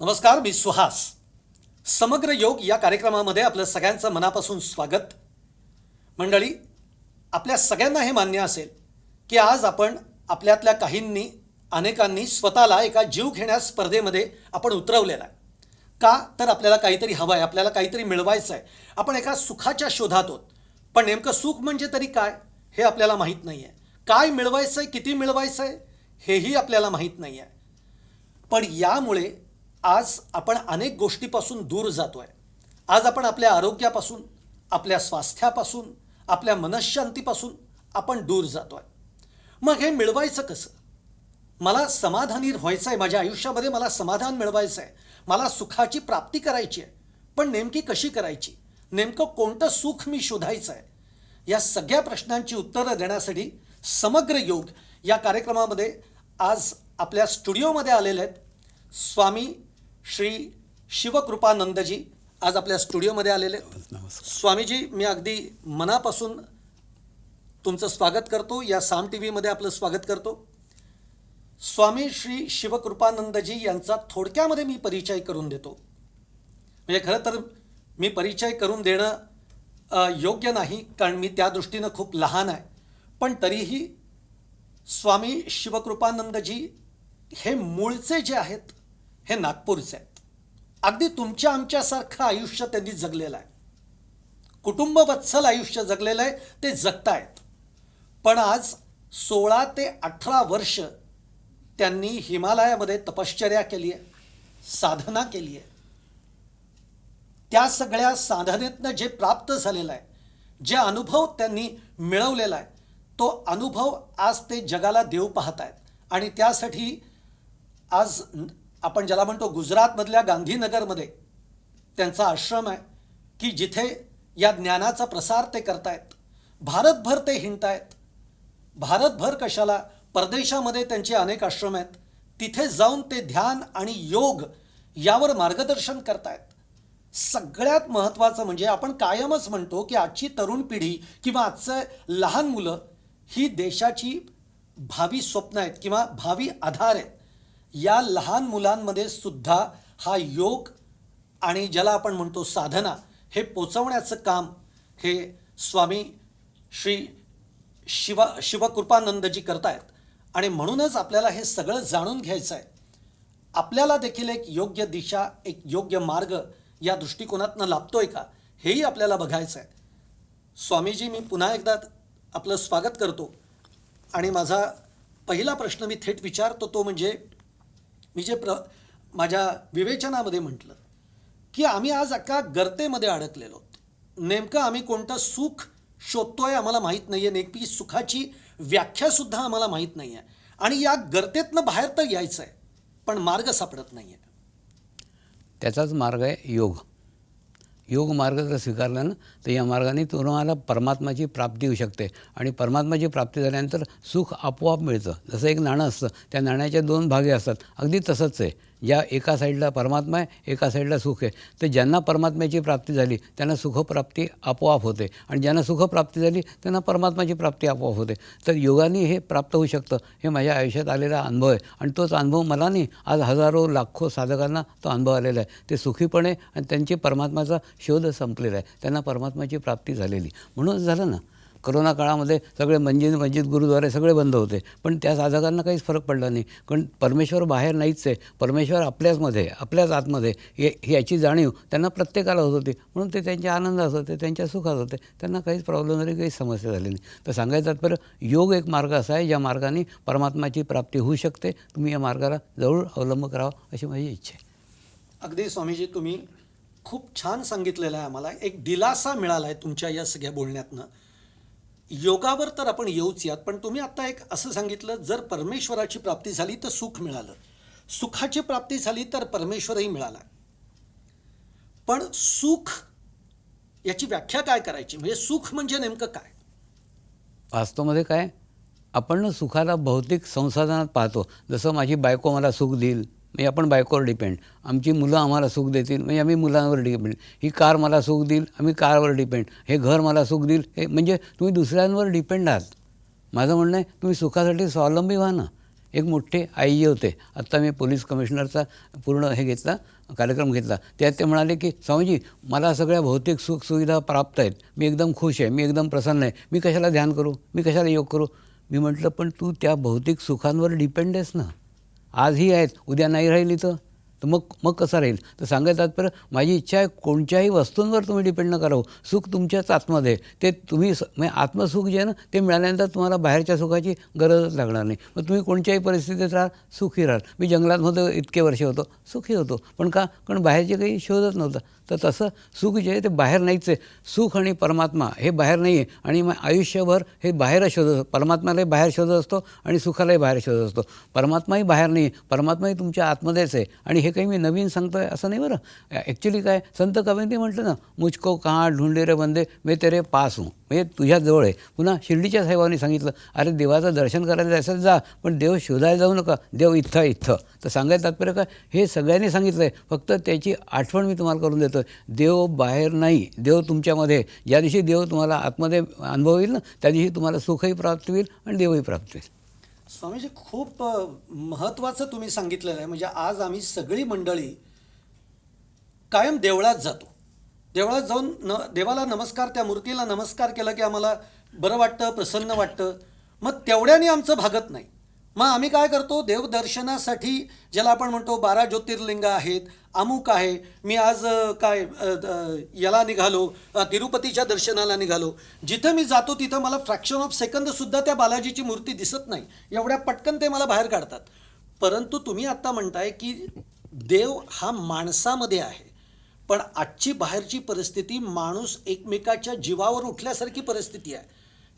नमस्कार, मी सुहास. समग्र योग या कार्यक्रमामध्ये आपलं सगळ्यांचं मनापासून स्वागत. मंडळी, आपल्या सगळ्यांना हे मान्य असेल की आज आपण आपल्यातल्या काहींनी अनेकांनी स्वतःला एका जीवघेण्या स्पर्धेमध्ये आपण उतरवलेला आहे. का तर आपल्याला काहीतरी हवं आहे, आपल्याला काहीतरी मिळवायचं आहे. आपण एका सुखाच्या शोधात आहोत. पण नेमकं सुख म्हणजे तरी काय हे आपल्याला माहीत नाही आहे. काय मिळवायचं आहे, किती मिळवायचं आहे हेही आपल्याला माहीत नाही आहे. पण यामुळे आज आपण अनेक गोष्टीपासून दूर जातो आहे. आज आपण आपल्या आरोग्यापासून, आपल्या स्वास्थ्यापासून, आपल्या मनःशांतीपासून आपण दूर जातो आहे. मग हे मिळवायचं कसं? मला समाधानी व्हायचं आहे, माझ्या आयुष्यामध्ये मला समाधान मिळवायचं आहे, मला सुखाची प्राप्ती करायची आहे. पण नेमकी कशी करायची? नेमकं कोणतं सुख मी शोधायचं आहे? या सगळ्या प्रश्नांची उत्तरं देण्यासाठी समग्र योग या कार्यक्रमामध्ये आज आपल्या स्टुडिओमध्ये आलेले आहेत स्वामी श्री शिवकृपानंदजी. आज आपल्या स्टुडिओमध्ये आलेले. स्वामीजी, मी अगदी मनापासून तुमचं स्वागत करतो. या साम टी व्हीमध्ये आपलं स्वागत करतो. स्वामी श्री शिवकृपानंदजी यांचा थोडक्यामध्ये मी परिचय करून देतो. म्हणजे खरं तर मी परिचय करून देणं योग्य नाही, कारण मी त्या दृष्टीनं खूप लहान आहे. पण तरीही स्वामी शिवकृपानंदजी हे मूळचे जे आहेत हे नागपूरचे आहेत. अगदी तुमच्या आमच्यासारखं आयुष्य त्यांनी जगलेलं आहे. कुटुंबवत्सल आयुष्य जगलेलं आहे, ते जगतायत. पण आज 16 ते 18 वर्ष त्यांनी हिमालयामध्ये तपश्चर्या केली आहे, साधना केली आहे. त्या सगळ्या साधनेतनं जे प्राप्त झालेलं आहे, जे अनुभव त्यांनी मिळवलेला आहे, तो अनुभव आज ते जगाला देऊ पाहत आहेत. आणि त्यासाठी आज आपण ज्याला म्हणतो गुजरातमधल्या गांधीनगरमध्ये त्यांचा आश्रम आहे की जिथे या ज्ञानाचा प्रसार ते करतायत. भारतभर ते हिंडतायत. भारतभर कशाला, परदेशामध्ये त्यांचे अनेक आश्रम आहेत. तिथे जाऊन ते ध्यान आणि योग यावर मार्गदर्शन करतायत. सगळ्यात महत्त्वाचं म्हणजे आपण कायमच म्हणतो की आजची तरुण पिढी किंवा आजचं लहान मुलं ही देशाची भावी स्वप्न आहेत किंवा भावी आधार आहेत. या लहान मुलांमध्ये सुद्धा हा योग आणि ज्याला आपण म्हणतो साधना हे पोचवण्याचं काम हे स्वामी श्री शिवकृपानंदजी करतायत. आणि म्हणूनच आपल्याला हे सगळं जाणून घ्यायचं आहे. आपल्याला देखील एक योग्य दिशा, एक योग्य मार्ग या दृष्टिकोनातनं लाभतोय का हेही आपल्याला बघायचं आहे. स्वामीजी, मी पुन्हा एकदा आपलं स्वागत करतो. आणि माझा पहिला प्रश्न मी थेट विचारतो, तो म्हणजे मी जे माझ्या विवेचनामध्ये म्हटलं की आम्ही आज एका गर्तेमध्ये अडकलेलो आहोत. नेमकं आम्ही कोणतं सुख शोधतोय आम्हाला माहीत नाही आहे. नेमकी सुखाची व्याख्यासुद्धा आम्हाला माहीत नाही आहे. आणि या गर्तेतनं बाहेर तर यायचं आहे, पण मार्ग सापडत नाही आहे. त्याचाच मार्ग आहे योग. योग मार्ग जर स्वीकारला ना, तर या मार्गाने तुम्हाला परमात्माची प्राप्ती होऊ शकते. आणि परमात्माची प्राप्ती झाल्यानंतर सुख आपोआप मिळतं. जसं एक नाणं असतं, त्या नाण्याच्या 2 भागे असतात. अगदी तसंच आहे. ज्या एका साईडला परमात्मा आहे, एका साईडला सुख आहे. तर ज्यांना परमात्म्याची प्राप्ती झाली त्यांना सुखप्राप्ती आपोआप होते. आणि ज्यांना सुखप्राप्ती झाली त्यांना परमात्माची प्राप्ती आपोआप होते. तर योगाने हे प्राप्त होऊ शकतं. हे माझ्या आयुष्यात आलेला अनुभव आहे. आणि तोच अनुभव मला नाही, आज हजारो लाखो साधकांना तो अनुभव आलेला आहे. ते सुखीपणे आणि त्यांची परमात्माचा शोध संपलेला आहे. त्यांना परमात्माची प्राप्ती झालेली. म्हणून झालं ना, करोना काळामध्ये सगळे मस्जिद गुरुद्वारे सगळे बंद होते. पण त्या साधकांना काहीच फरक पडला नाही. कारण परमेश्वर बाहेर नाहीच आहे, परमेश्वर आपल्याचमध्ये, आपल्याच आतमध्ये याची जाणीव त्यांना प्रत्येकाला होत होती. म्हणून ते त्यांच्या आनंदात होते, त्यांच्या सुखात होते. त्यांना काहीच प्रॉब्लेम झाली, काही समस्या झाली नाही. तर सांगायचं तात्पर्य, योग एक मार्ग असा आहे ज्या मार्गाने परमात्माची प्राप्ती होऊ शकते. तुम्ही या मार्गाला जरूर अवलंब करावा अशी माझी इच्छा आहे. अगदी स्वामीजी, तुम्ही खूप छान सांगितलेलं आहे. आम्हाला एक दिलासा मिळाला आहे तुमच्या या सगळ्या बोलण्यातनं. योगावर तर आपण येऊच यात, पण तुम्ही आत्ता एक असं सांगितलं, जर परमेश्वराची प्राप्ती झाली तर सुख मिळालं, सुखाची प्राप्ती झाली तर परमेश्वरही मिळाला. पण सुख याची व्याख्या काय करायची? म्हणजे सुख म्हणजे नेमकं काय? वास्तवामध्ये काय, आपण सुखाला भौतिक संसाधनात पाहतो. जसं माझी बायको मला सुख देईल, म्हणजे आपण बायकोवर डिपेंड. आमची मुलं आम्हाला सुख देतील, म्हणजे आम्ही मुलांवर डिपेंड. ही कार मला सुख देईल, आम्ही कारवर डिपेंड. हे घर मला सुख देईल, हे म्हणजे तुम्ही दुसऱ्यांवर डिपेंड आहात. माझं म्हणणं आहे, तुम्ही सुखासाठी स्वावलंबी व्हा ना. एक मोठे IG होते. आत्ता मी पोलीस कमिशनरचा पूर्ण हे घेतला, कार्यक्रम घेतला. त्यात ते म्हणाले की स्वामीजी, मला सगळ्या भौतिक सुखसुविधा प्राप्त आहेत, मी एकदम खुश आहे, मी एकदम प्रसन्न आहे, मी कशाला ध्यान करू, मी कशाला योग करू. मी म्हटलं पण तू त्या भौतिक सुखांवर डिपेंड आहेस ना. आजही आहेत, उद्या नाही राहिली तर मग मग कसं राहील. तर सांगायचं तात्पर्य, माझी इच्छा आहे कोणत्याही वस्तूंवर तुम्ही डिपेंड न करावं. सुख तुमच्याच आतमध्ये आहे. ते तुम्ही म्हणजे आत्मसुख जे आहे ना, ते मिळाल्यानंतर तुम्हाला बाहेरच्या सुखाची गरजच लागणार नाही. मग तुम्ही कोणत्याही परिस्थितीत राहाल, सुखी राहाल. मी जंगलातमध्ये इतके वर्ष होतो, सुखी होतो. पण का? कारण बाहेरचे काही शोधत नव्हतं. तर तसं सुख जे आहे ते बाहेर नाहीच आहे. सुख आणि परमात्मा हे बाहेर नाही आहे. आणि मग आयुष्यभर हे बाहेरच शोधत असतो. परमात्म्यालाही बाहेर शोधत असतो आणि सुखालाही बाहेर शोधत असतो. परमात्माही बाहेर नाही आहे, परमात्माही तुमच्या आतमध्येच आहे. आणि हे काही मी नवीन सांगतो आहे असं नाही बरं. ॲक्च्युली काय संत कबीरने म्हटलं ना, मुझको कहाँ ढूंढे रे बंदे, मैं तेरे पास हूँ. म्हणजे तुझ्या जवळ आहे. पुन्हा शिर्डीच्या साहेबांनी सांगितलं, अरे देवाचं दर्शन करायला जायचं जा, पण देव शोधायला जाऊ नका, देव इथं इथं. तर सांगायचं तात्पर्य काय, हे सगळ्यांनी सांगितलं आहे. फक्त त्याची आठवण मी तुम्हाला करून देतो. देव बाहेर नाही, देव तुमच्यामध्ये. ज्या दिवशी देव तुम्हाला आतमध्ये अनुभव होईल ना, त्या दिवशी तुम्हाला सुखही प्राप्त होईल आणि देवही प्राप्त होईल. स्वामीजी, खूप महत्त्वाचं तुम्ही सांगितलेलं आहे. म्हणजे आज आम्ही सगळी मंडळी कायम देवळात जातो. देवळात जाऊन देवाला नमस्कार, त्या मूर्तीला नमस्कार केला की आम्हाला बरं वाटतं, प्रसन्न वाटतं. मग तेवढ्याने आमचं भागत नाही. मग आम्ही काय करतो, देवदर्शनासाठी ज्याला आपण म्हणतो 12 ज्योतिर्लिंग आहेत, अमुक आहे. मी आज याला निघालो, तिरुपतीच्या दर्शनाला निघालो. जिथं मी जातो तिथं मला फ्रॅक्शन ऑफ सेकंदसुद्धा त्या बालाजीची मूर्ती दिसत नाही. एवढ्या पटकन ते मला बाहेर काढतात. परंतु तुम्ही आत्ता म्हणताय की देव हा माणसामध्ये आहे. पण आजची बाहेरची परिस्थिती, माणूस एकमेकाच्या जीवावर उठल्यासारखी परिस्थिती आहे.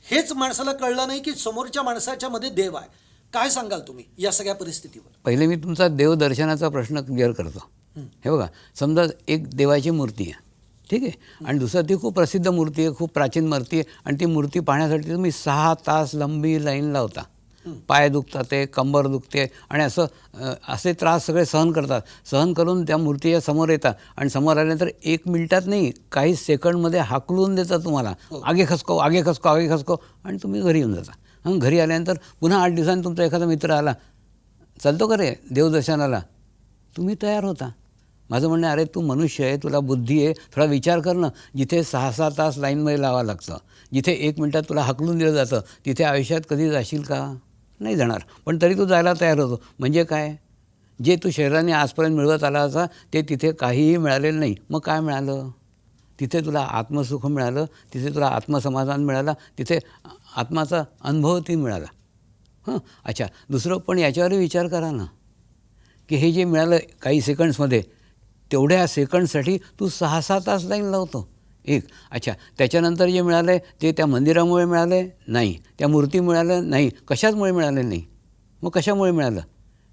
हेच माणसाला कळलं नाही की समोरच्या माणसाच्या मध्ये देव आहे. काय सांगाल तुम्ही या सगळ्या परिस्थितीवर? पहिले मी तुमचा देवदर्शनाचा प्रश्न क्लिअर करतो. हे बघा, समजा एक देवाची मूर्ती आहे, ठीक आहे, आणि दुसरं ती खूप प्रसिद्ध मूर्ती आहे, खूप प्राचीन मूर्ती आहे, आणि ती मूर्ती पाहण्यासाठी तुम्ही 6 तास लंबी लाईन लावता. पाय दुखतात, ते कंबर दुखते, आणि असे त्रास सगळे सहन करतात. सहन करून त्या मूर्तीच्या समोर येतात, आणि समोर आल्यानंतर 1 मिनिटात नाही, काही सेकंडमध्ये हाकलून देतात तुम्हाला. आगे खसको, आगे खसको, आगे खसको, आणि तुम्ही घरी येऊन जाता. घरी आल्यानंतर पुन्हा 8 दिवसांनी तुमचा एखादा मित्र आला, चालतो का रे देवदर्शनाला, तुम्ही तयार होता. माझं म्हणणं, अरे तू मनुष्य आहे, तुला बुद्धी आहे, थोडा विचार कर ना. जिथे 6-6 तास लाईनमध्ये लावावं लागतं, जिथे 1 मिनिटात तुला हाकलून दिलं जातं, तिथे आयुष्यात कधी जाशील का? नाही जाणार. पण तरी तू जायला तयार होतो. म्हणजे काय, जे तू शरीराने आजपर्यंत मिळवत आला होता ते तिथे काहीही मिळालेलं नाही. मग काय मिळालं? तिथे तुला आत्मसुख मिळालं, तिथे तुला आत्मसमाधान मिळालं, तिथे आत्माचा अनुभव ती मिळाला. अच्छा, दुसरं पण याच्यावरही विचार करा ना, की हे जे मिळालं काही सेकंड्समध्ये, तेवढ्या सेकंड्ससाठी तू 6-6 तास लाईन लावतो. अच्छा, त्याच्यानंतर जे मिळालं आहे ते त्या मंदिरामुळे मिळालं आहे? नाही. त्या मूर्ती मिळालं? नाही. कशाचमुळे मिळालं नाही? मग कशामुळे मिळालं?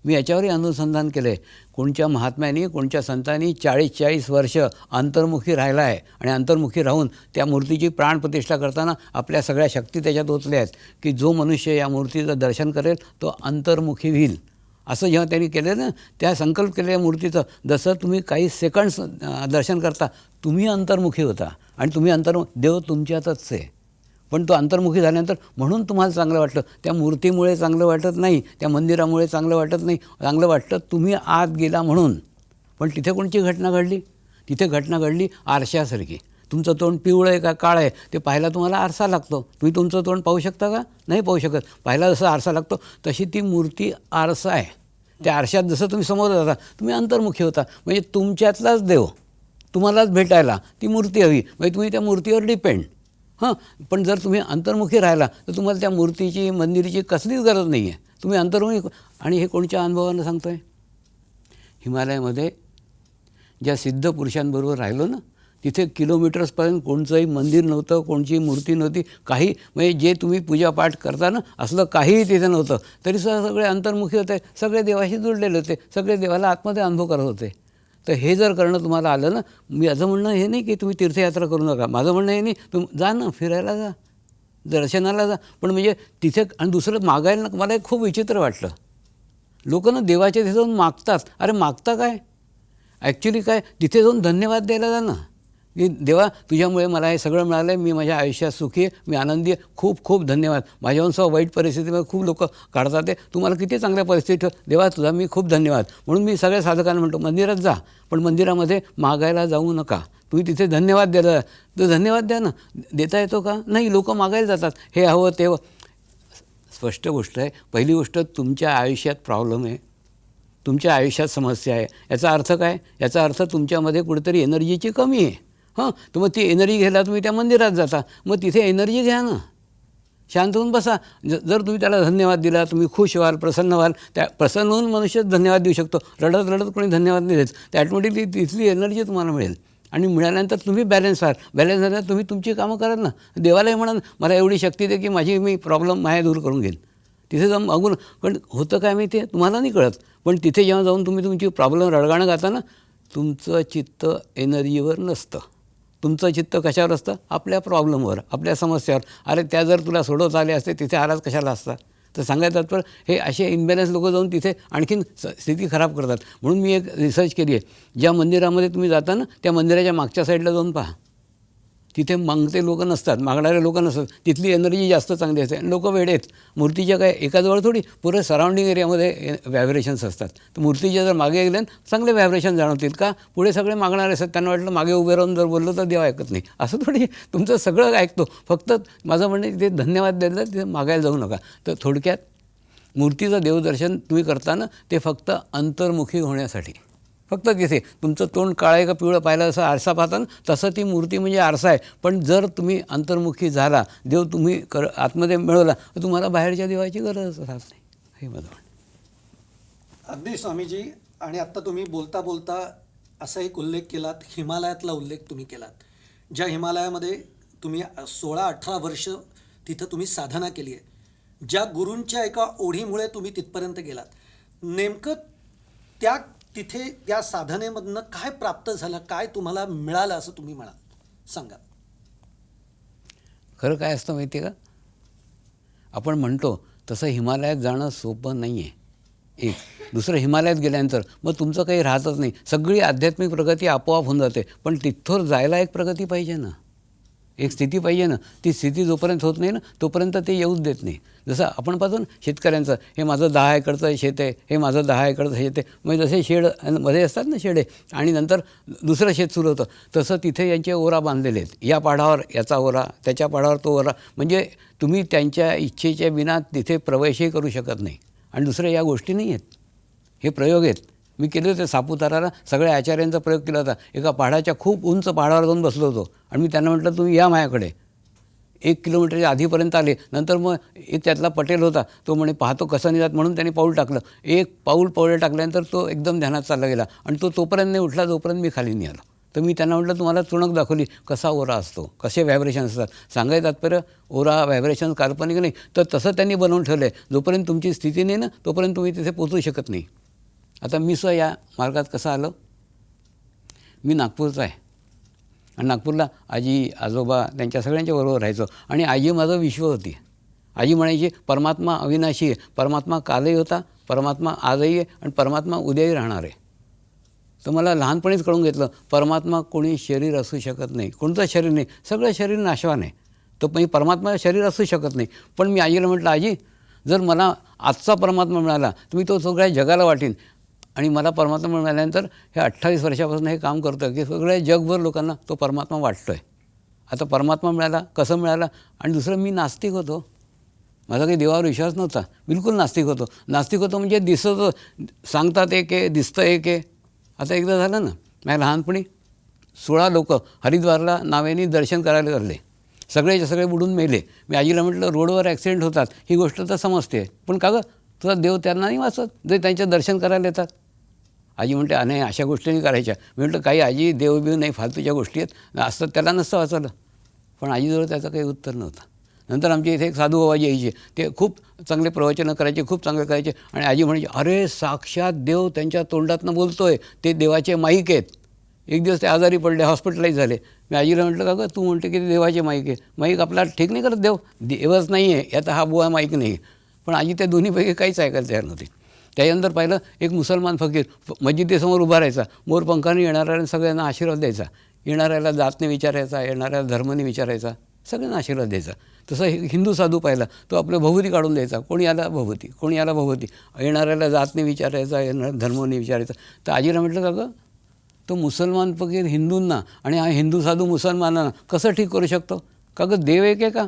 मी याच्यावरही अनुसंधान केलं आहे. कोणत्या महात्म्याने, कोणत्या संतांनी 40-40 वर्ष अंतर्मुखी राहिला आहे, आणि अंतर्मुखी राहून त्या मूर्तीची प्राणप्रतिष्ठा करताना आपल्या सगळ्या शक्ती त्याच्यात ओतल्या आहेत, की जो मनुष्य या मूर्तीचं दर्शन करेल तो अंतर्मुखी होईल. असं जेव्हा त्यांनी केलं ना, त्या संकल्प केलेल्या मूर्तीचं, जसं तुम्ही काही सेकंड्स दर्शन करता, तुम्ही अंतर्मुखी होता, आणि तुम्ही देव तुमच्यातच आहे. पण तो अंतर्मुखी झाल्यानंतर म्हणून तुम्हाला चांगलं वाटलं. त्या मूर्तीमुळे चांगलं वाटत नाही, त्या मंदिरामुळे चांगलं वाटत नाही. चांगलं वाटतं तुम्ही आत गेला म्हणून. पण तिथे कोणची घटना घडली? तिथे घटना घडली आरशासारखी. तुमचं तोंड पिवळं आहे का काळं आहे ते पाहायला तुम्हाला आरसा लागतो. तुम्ही तुमचं तोंड पाहू शकता का? नाही पाहू शकत. पाहायला जसं आरसा लागतो तशी ती मूर्ती आरसा आहे. त्या आरशात जसं तुम्ही समोर जाता, तुम्ही अंतर्मुखी होता. म्हणजे तुमच्यातलाच देव तुम्हालाच भेटायला ती मूर्ती हवी. म्हणजे तुम्ही त्या मूर्तीवर डिपेंड. पण जर तुम्ही अंतर्मुखी राहिला तर तुम्हाला त्या मूर्तीची, मंदिराची कसलीच गरज नाही आहे. तुम्ही अंतर्मुखी. आणि हे कोणत्या अनुभवानं सांगतो आहे? हिमालयामध्ये ज्या सिद्ध पुरुषांबरोबर राहिलो ना, तिथे किलोमीटर्सपर्यंत कोणचंही मंदिर नव्हतं, कोणची मूर्ती नव्हती, काही म्हणजे जे तुम्ही पूजापाठ करता ना असलं काहीही तिथे नव्हतं. तरीसुद्धा सगळे अंतर्मुखी होते, सगळे देवाशी जुळलेले होते, सगळे देवाला आतमध्ये अनुभव करत होते. तर हे जर करणं तुम्हाला आलं ना, माझं म्हणणं हे नाही की तुम्ही तीर्थयात्रा करू नका. माझं म्हणणं हे नाही, तुम्ही जा ना, फिरायला जा, दर्शनाला जा. पण म्हणजे तिथे, आणि दुसरं मागायला, मला एक खूप विचित्र वाटलं, लोक ना देवाच्या तिथे जाऊन मागतात. अरे मागता काय? ॲक्च्युली काय, तिथे जाऊन धन्यवाद द्यायला जा ना. की देवा तुझ्यामुळे मला हे सगळं मिळालं आहे, मी माझ्या आयुष्यात सुखी आहे, मी आनंदी आहे, खूप खूप धन्यवाद. माझ्याहून सुद्धा वाईट परिस्थितीमध्ये खूप लोक काढतात ते, तुम्हाला किती चांगल्या परिस्थितीत देवा तुझा मी खूप धन्यवाद. म्हणून मी सगळ्या साधकांना म्हणतो मंदिरात जा, पण मंदिरामध्ये मागायला जाऊ नका. तुम्ही तिथे धन्यवाद द्यायला तर धन्यवाद द्या ना. देता येतो का? नाही, लोक मागायला जातात, हे हवं ते हवं. स्पष्ट गोष्ट आहे. पहिली गोष्ट, तुमच्या आयुष्यात प्रॉब्लेम आहे, तुमच्या आयुष्यात समस्या आहे. याचा अर्थ काय? याचा अर्थ तुमच्यामध्ये कुठेतरी एनर्जीची कमी आहे. हां, तर मग ती एनर्जी घ्यायला तुम्ही त्या मंदिरात जाता, मग तिथे एनर्जी घ्या ना, शांत होऊन बसा. जर तुम्ही त्याला धन्यवाद दिला, तुम्ही खुश व्हाल, प्रसन्न व्हाल. त्या प्रसन्न होऊन मनुष्यच धन्यवाद देऊ शकतो. रडत रडत कोणी धन्यवाद नाही देत. तर ॲटोमॅटिकली तिथली एनर्जी तुम्हाला मिळेल आणि मिळाल्यानंतर तुम्ही बॅलन्स व्हाल. बॅलन्स झाल्यानंतर तुम्ही तुमची कामं कराल ना. देवालाही म्हणाल मला एवढी शक्ती दे की मी प्रॉब्लेम माझ्या दूर करून घेईन. तिथे जाऊन मागून, पण होतं काय माहिती आहे तुम्हाला नाही कळत, पण तिथे जेव्हा जाऊन तुम्ही तुमची प्रॉब्लेम रडगाणं गाता ना, तुमचं चित्त एनर्जीवर नसतं. तुमचं चित्त कशावर असतं? आपल्या प्रॉब्लेमवर, आपल्या समस्यावर. अरे त्या जर तुला सोडवता आले असते तिथे आलाच कशाला असता? तर सांगायचं तर हे असे इनबॅलन्स लोक जाऊन तिथे आणखीन स्थिती खराब करतात. म्हणून मी एक रिसर्च केली आहे. ज्या मंदिरामध्ये तुम्ही जाता ना, त्या मंदिराच्या मागच्या साईडला जाऊन पहा. तिथे मागते लोक नसतात, मागणारे लोक नसतात. तिथली एनर्जी जास्त चांगली असते. लोक वेडे आहेत. मूर्तीच्या काय एकाजवळ थोडी, पुरे सराउंडिंग एरियामध्ये व्हायब्रेशन्स असतात. तर मूर्तीच्या जर मागे गेले चांगले व्हायब्रेशन जाणवतील का? पुढे सगळे मागणारे असतात. त्यांना वाटलं मागे उभे राहून जर बोललं तर देव ऐकत नाही. असं थोडी, तुमचं सगळं ऐकतो. फक्त माझं म्हणणं ते धन्यवाद द्यायला तिथे मागायला जाऊ नका. तर थोडक्यात मूर्तीचं देवदर्शन तुम्ही करताना ते फक्त अंतर्मुखी होण्यासाठी. फक्त तिथे तुमचं तोंड काळं आहे का पिवळं पाहिलं असं आरसा पाहता ना, तसं ती मूर्ती म्हणजे आरसा आहे. पण जर तुम्ही अंतर्मुखी झाला, देव तुम्ही आतमध्ये मिळवला, तर तुम्हाला बाहेरच्या देवाची गरज राहत नाही. हे माझं म्हणणं. अगदी स्वामीजी. आणि आत्ता तुम्ही बोलता बोलता असा एक उल्लेख केलात, हिमालयातला उल्लेख तुम्ही केलात. ज्या हिमालयामध्ये तुम्ही 16-18 वर्ष तिथं तुम्ही साधना केली आहे, ज्या गुरूंच्या एका ओढीमुळे तुम्ही तिथपर्यंत गेलात, नेमकं तिथे त्या साधनेमधनं काय प्राप्त झालं, काय तुम्हाला मिळालं असं तुम्ही म्हणाल, सांगा. खरं काय असतं माहिती आहे का? आपण म्हणतो तसं हिमालयात जाणं सोपं नाही आहे. एक दुसरं, हिमालयात गेल्यानंतर मग तुमचं काही राहतच नाही. सगळी आध्यात्मिक प्रगती आपोआप होऊन जाते. पण तिथं जायला एक प्रगती पाहिजे ना, एक स्थिती पाहिजे ना. ती स्थिती जोपर्यंत होत नाही ना, तोपर्यंत ते येऊच देत नाही. जसं आपण पाहतो ना शेतकऱ्यांचं, हे माझं 10 एकरचं शेत आहे, हे माझं 10 एकरचं शेत आहे. मग जसे शेड मध्ये असतात ना शेडे, आणि नंतर दुसरं शेत सुरू होतं, तसं तिथे यांचे ओरा बांधलेले आहेत. या पाढावर याचा ओरा, त्याच्या पाढावर तो ओरा. म्हणजे तुम्ही त्यांच्या इच्छेच्या विना तिथे प्रवेशही करू शकत नाही. आणि दुसरं या गोष्टी नाही आहेत, हे प्रयोग आहेत. मी केले होते सापुताराला, सगळ्या आचार्यांचा प्रयोग केला होता. एका पहाडाच्या खूप उंच पहाडावर जाऊन बसलो होतो आणि मी त्यांना म्हटलं तुम्ही या माझ्याकडे. 1 किलोमीटरच्या आधीपर्यंत आले. नंतर मग एक त्यातला पटेल होता, तो म्हणे पाहतो कसं नाही जात, म्हणून त्यांनी पाऊल टाकलं. एक पाऊल टाकल्यानंतर तो एकदम ध्यानात चालला गेला आणि तो तोपर्यंत नाही उठला जोपर्यंत मी खाली नाही आलो. तर मी त्यांना म्हटलं तुम्हाला चुणक दाखवली कसा ओरा असतो, कसे व्हायब्रेशन असतात. सांगायचं तात्पर्य ओरा व्हायब्रेशन काल्पनिक नाही, तर तसं त्यांनी बनवून ठेवलं आहे. जोपर्यंत तुमची स्थिती नाही ना, तोपर्यंत तुम्ही तिथे पोचू शकत नाही. आता मी सुद्धा या मार्गात कसं आलो, मी नागपूरचा आहे आणि नागपूरला आजी आजोबा त्यांच्या सगळ्यांच्या बरोबर राहायचो. आणि आजी माझं विश्व होती. आजी म्हणायची परमात्मा अविनाशी आहे, परमात्मा कालही होता, परमात्मा आजही आहे आणि परमात्मा उद्याही राहणार आहे. तर मला लहानपणीच कळून घेतलं परमात्मा कोणी शरीर असू शकत नाही, कोणतं शरीर नाही, सगळं शरीर नाशवान आहे. तर म्हणजे परमात्मा शरीर असू शकत नाही. पण मी आजीला म्हटलं आजी जर मला आजचा परमात्मा मिळाला तर मी तो सगळ्या जगाला वाटीन. आणि मला परमात्मा मिळाल्यानंतर हे 28 वर्षापासून हे काम करतो की सगळ्या जगभर लोकांना तो परमात्मा वाटतो आहे. आता परमात्मा मिळाला, कसं मिळाला? आणि दुसरं मी नास्तिक होतो, माझा काही देवावर विश्वास नव्हता, बिलकुल नास्तिक होतो. नास्तिक होतो म्हणजे दिसतं, सांगतात एक आहे, दिसतं एक आहे. आता एकदा झालं ना, माझ्या लहानपणी 16 लोक हरिद्वारला नावेने दर्शन करायला लागले, सगळेचे सगळे बुडून मेले. मी आजीला म्हटलं रोडवर ॲक्सिडेंट होतात ही गोष्ट तर समजते, पण का गं तुझा देव त्यांना नाही वाचत जे त्यांचं दर्शन करायला येतात? आजी म्हणते नाही अशा गोष्टी नाही करायच्या. मी म्हटलं काही आजी देवबिव नाही, फालतूच्या गोष्टी आहेत, असतं त्याला नसतं वाचलं. पण आजीजवळ त्याचं काही उत्तर नव्हतं. नंतर आमच्या इथे एक साधू बाबाजी यायचे, ते खूप चांगले प्रवचनं करायचे, खूप चांगले करायचे. आणि आजी म्हणायची अरे साक्षात देव त्यांच्या तोंडातनं बोलतो आहे, ते देवाचे माईक आहेत. एक दिवस ते आजारी पडले, हॉस्पिटलाइज झाले. मी आजीला म्हटलं का गं तू म्हणते की ते देवाचे माईक आहे, माईक आपला ठीक नाही करत, देव देवच नाही आहे याचा हा बुवा माईक नाही आहे. पण आजी त्या दोन्हीपैकी काहीच ऐकायला तयार नव्हती. त्याच्यानंतर पाहिलं एक मुसलमान फकीर मस्जिदीसमोर उभा राहायचा, मोरपंखाने येणारा आणि सगळ्यांना आशीर्वाद द्यायचा. येणाऱ्याला जातने विचारायचा, येणाऱ्याला धर्माने विचारायचा, सगळ्यांना आशीर्वाद द्यायचा. तसं हिंदू साधू पाहिला तो आपलं भभूती काढून द्यायचा, कोणी आला भभूती, कोणी आला भभूती, येणाऱ्याला जातने विचारायचा, येणाऱ्या धर्माने विचारायचा. तर आजीला म्हटलं का गं, तो मुसलमान फकीर हिंदूंना आणि हा हिंदू साधू मुसलमानांना कसं ठीक करू शकतो? का गं देव एक आहे का?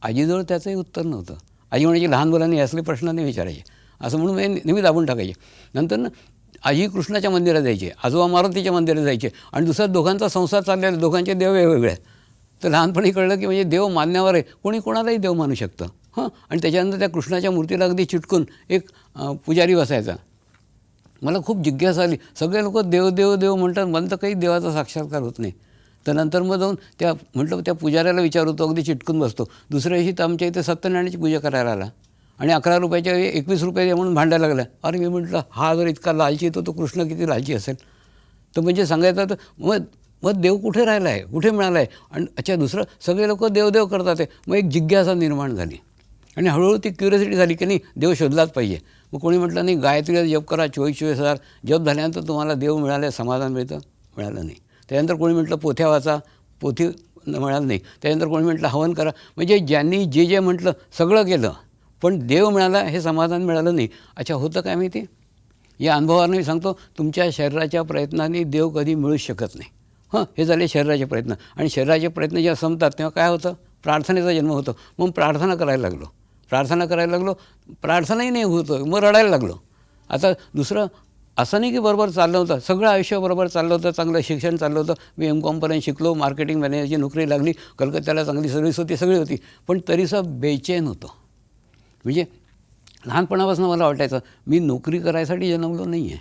आजीजवळ त्याचंही उत्तर नव्हतं. आजी म्हणायची लहान मुलांनी असले प्रश्न नाही विचारायचे, असं म्हणून मी नेहमी दाबून टाकायचे. नंतर ना आजी कृष्णाच्या मंदिरात जायचे, आजोबा मारुतीच्या मंदिरात जायचे आणि दुसरा दोघांचा संसार चाललेला, दोघांचे देव वेगवेगळे आहेत. तर लहानपणी कळलं की म्हणजे देव मानण्यावर आहे, कोणी कोणालाही देव मानू शकतं. आणि त्याच्यानंतर त्या कृष्णाच्या मूर्तीला अगदी चिटकून एक पुजारी बसायचा. मला खूप जिज्ञासा आली, सगळे लोक देव देव देव म्हणतात, मला तर काही देवाचा साक्षात्कार होत नाही. तर नंतर मग जाऊन म्हटलं त्या पुजाऱ्याला विचारतो, अगदी चिटकून बसतो. दुसऱ्या दिवशी तर आमच्या इथे सत्यनारायणाची पूजा करायला आला आणि 11 रुपयाच्या 21 रुपये म्हणून भांडायला लागला. अरे मी म्हटलं हा जर इतका लालची येतो तो कृष्ण किती लालची असेल. तर म्हणजे सांगायचं तर मग देव कुठे राहिला आहे, कुठे मिळाला आहे. आणि अच्छा दुसरं सगळे लोक देवदेव करतात आहे. मग एक जिज्ञासा निर्माण झाली आणि हळूहळू ती क्युरियोसिटी झाली की नाही देव शोधलाच पाहिजे. मग कोणी म्हटलं नाही गायत्रीला जप करा, 24,000 जप झाल्यानंतर तुम्हाला देव मिळाले, समाधान मिळतं. मिळालं नाही. त्यानंतर कोणी म्हटलं पोथ्या वाचा, पोथी मिळालं नाही. त्यानंतर कोणी म्हटलं हवन करा. म्हणजे ज्यांनी जे जे म्हटलं सगळं केलं पण देव मिळाला हे समाधान मिळालं नाही. अच्छा होतं काय माहिती, या अनुभवाने मी सांगतो, तुमच्या शरीराच्या प्रयत्नाने देव कधी मिळूच शकत नाही. हे झाले शरीराचे प्रयत्न. आणि शरीराचे प्रयत्न जेव्हा संपतात तेव्हा काय होतं, प्रार्थनेचा जन्म होतो. मग प्रार्थना करायला लागलो, प्रार्थनाही नाही होतं, मग रडायला लागलो. आता दुसरं असं नाही की बरोबर चाललं होतं, सगळं आयुष्य बरोबर चाललं होतं, चांगलं शिक्षण चाललं होतं, मी M.Com शिकलो, मार्केटिंग मॅनेजरची नोकरी लागली, कलकत्त्याला चांगली सर्व्हिस होती, सगळी होती. पण तरीसं बेचैन होतो. म्हणजे लहानपणापासून मला वाटायचं मी नोकरी करायसाठी जन्मलो नाही आहे,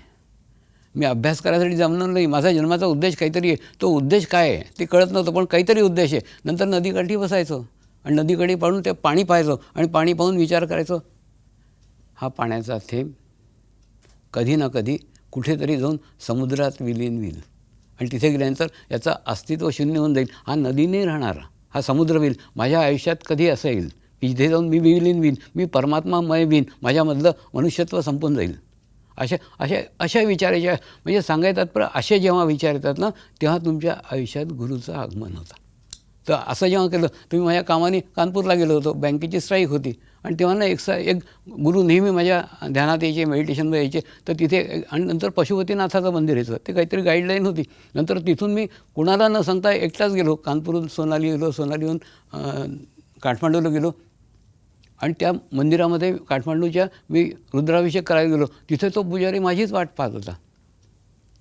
मी अभ्यास करायसाठी जन्मलो नाही. माझा जन्माचा उद्देश काहीतरी आहे. तो उद्देश काय आहे ते कळत नव्हतं, पण काहीतरी उद्देश आहे. नंतर नदीकाठी बसायचो आणि नदीकाठी पाहून ते पाणी पाहायचो आणि पाणी पाहून विचार करायचो, हा पाण्याचा थेंब कधी ना कधी कुठेतरी जाऊन समुद्रात विलीन होईल आणि तिथे गेल्यानंतर याचं अस्तित्व शून्य होऊन जाईल. हा नदी नाही राहणार, हा समुद्र होईल. माझ्या आयुष्यात कधी असं येईल की जिथे जाऊन मी विलीन होईन, मी परमात्मामय होईन, माझ्यामधलं मनुष्यत्व संपून जाईल. अशा विचाराच्या म्हणजे सांगायचं तात्पर्य असे जेव्हा विचार येतात ना तेव्हा तुमच्या आयुष्यात गुरुचं आगमन होतं. तर असं जेव्हा केलं, तुम्ही माझ्या कामाने कानपूरला गेलो होतो, बँकेची स्ट्राईक होती आणि तेव्हा ना एक गुरु नेहमी माझ्या ध्यानात यायचे, मेडिटेशनमध्ये यायचे. तर तिथे आणि नंतर पशुपतीनाथाचं मंदिर यायचं, ते काहीतरी गाईडलाईन होती. नंतर तिथून मी कुणाला न सांगता एकटाच गेलो, कानपूरहून सोनाली गेलो, सोनालीहून काठमांडूला गेलो आणि त्या मंदिरामध्ये काठमांडूच्या मी रुद्राभिषेक करायला गेलो. तिथे तो पुजारी माझीच वाट पाहत होता.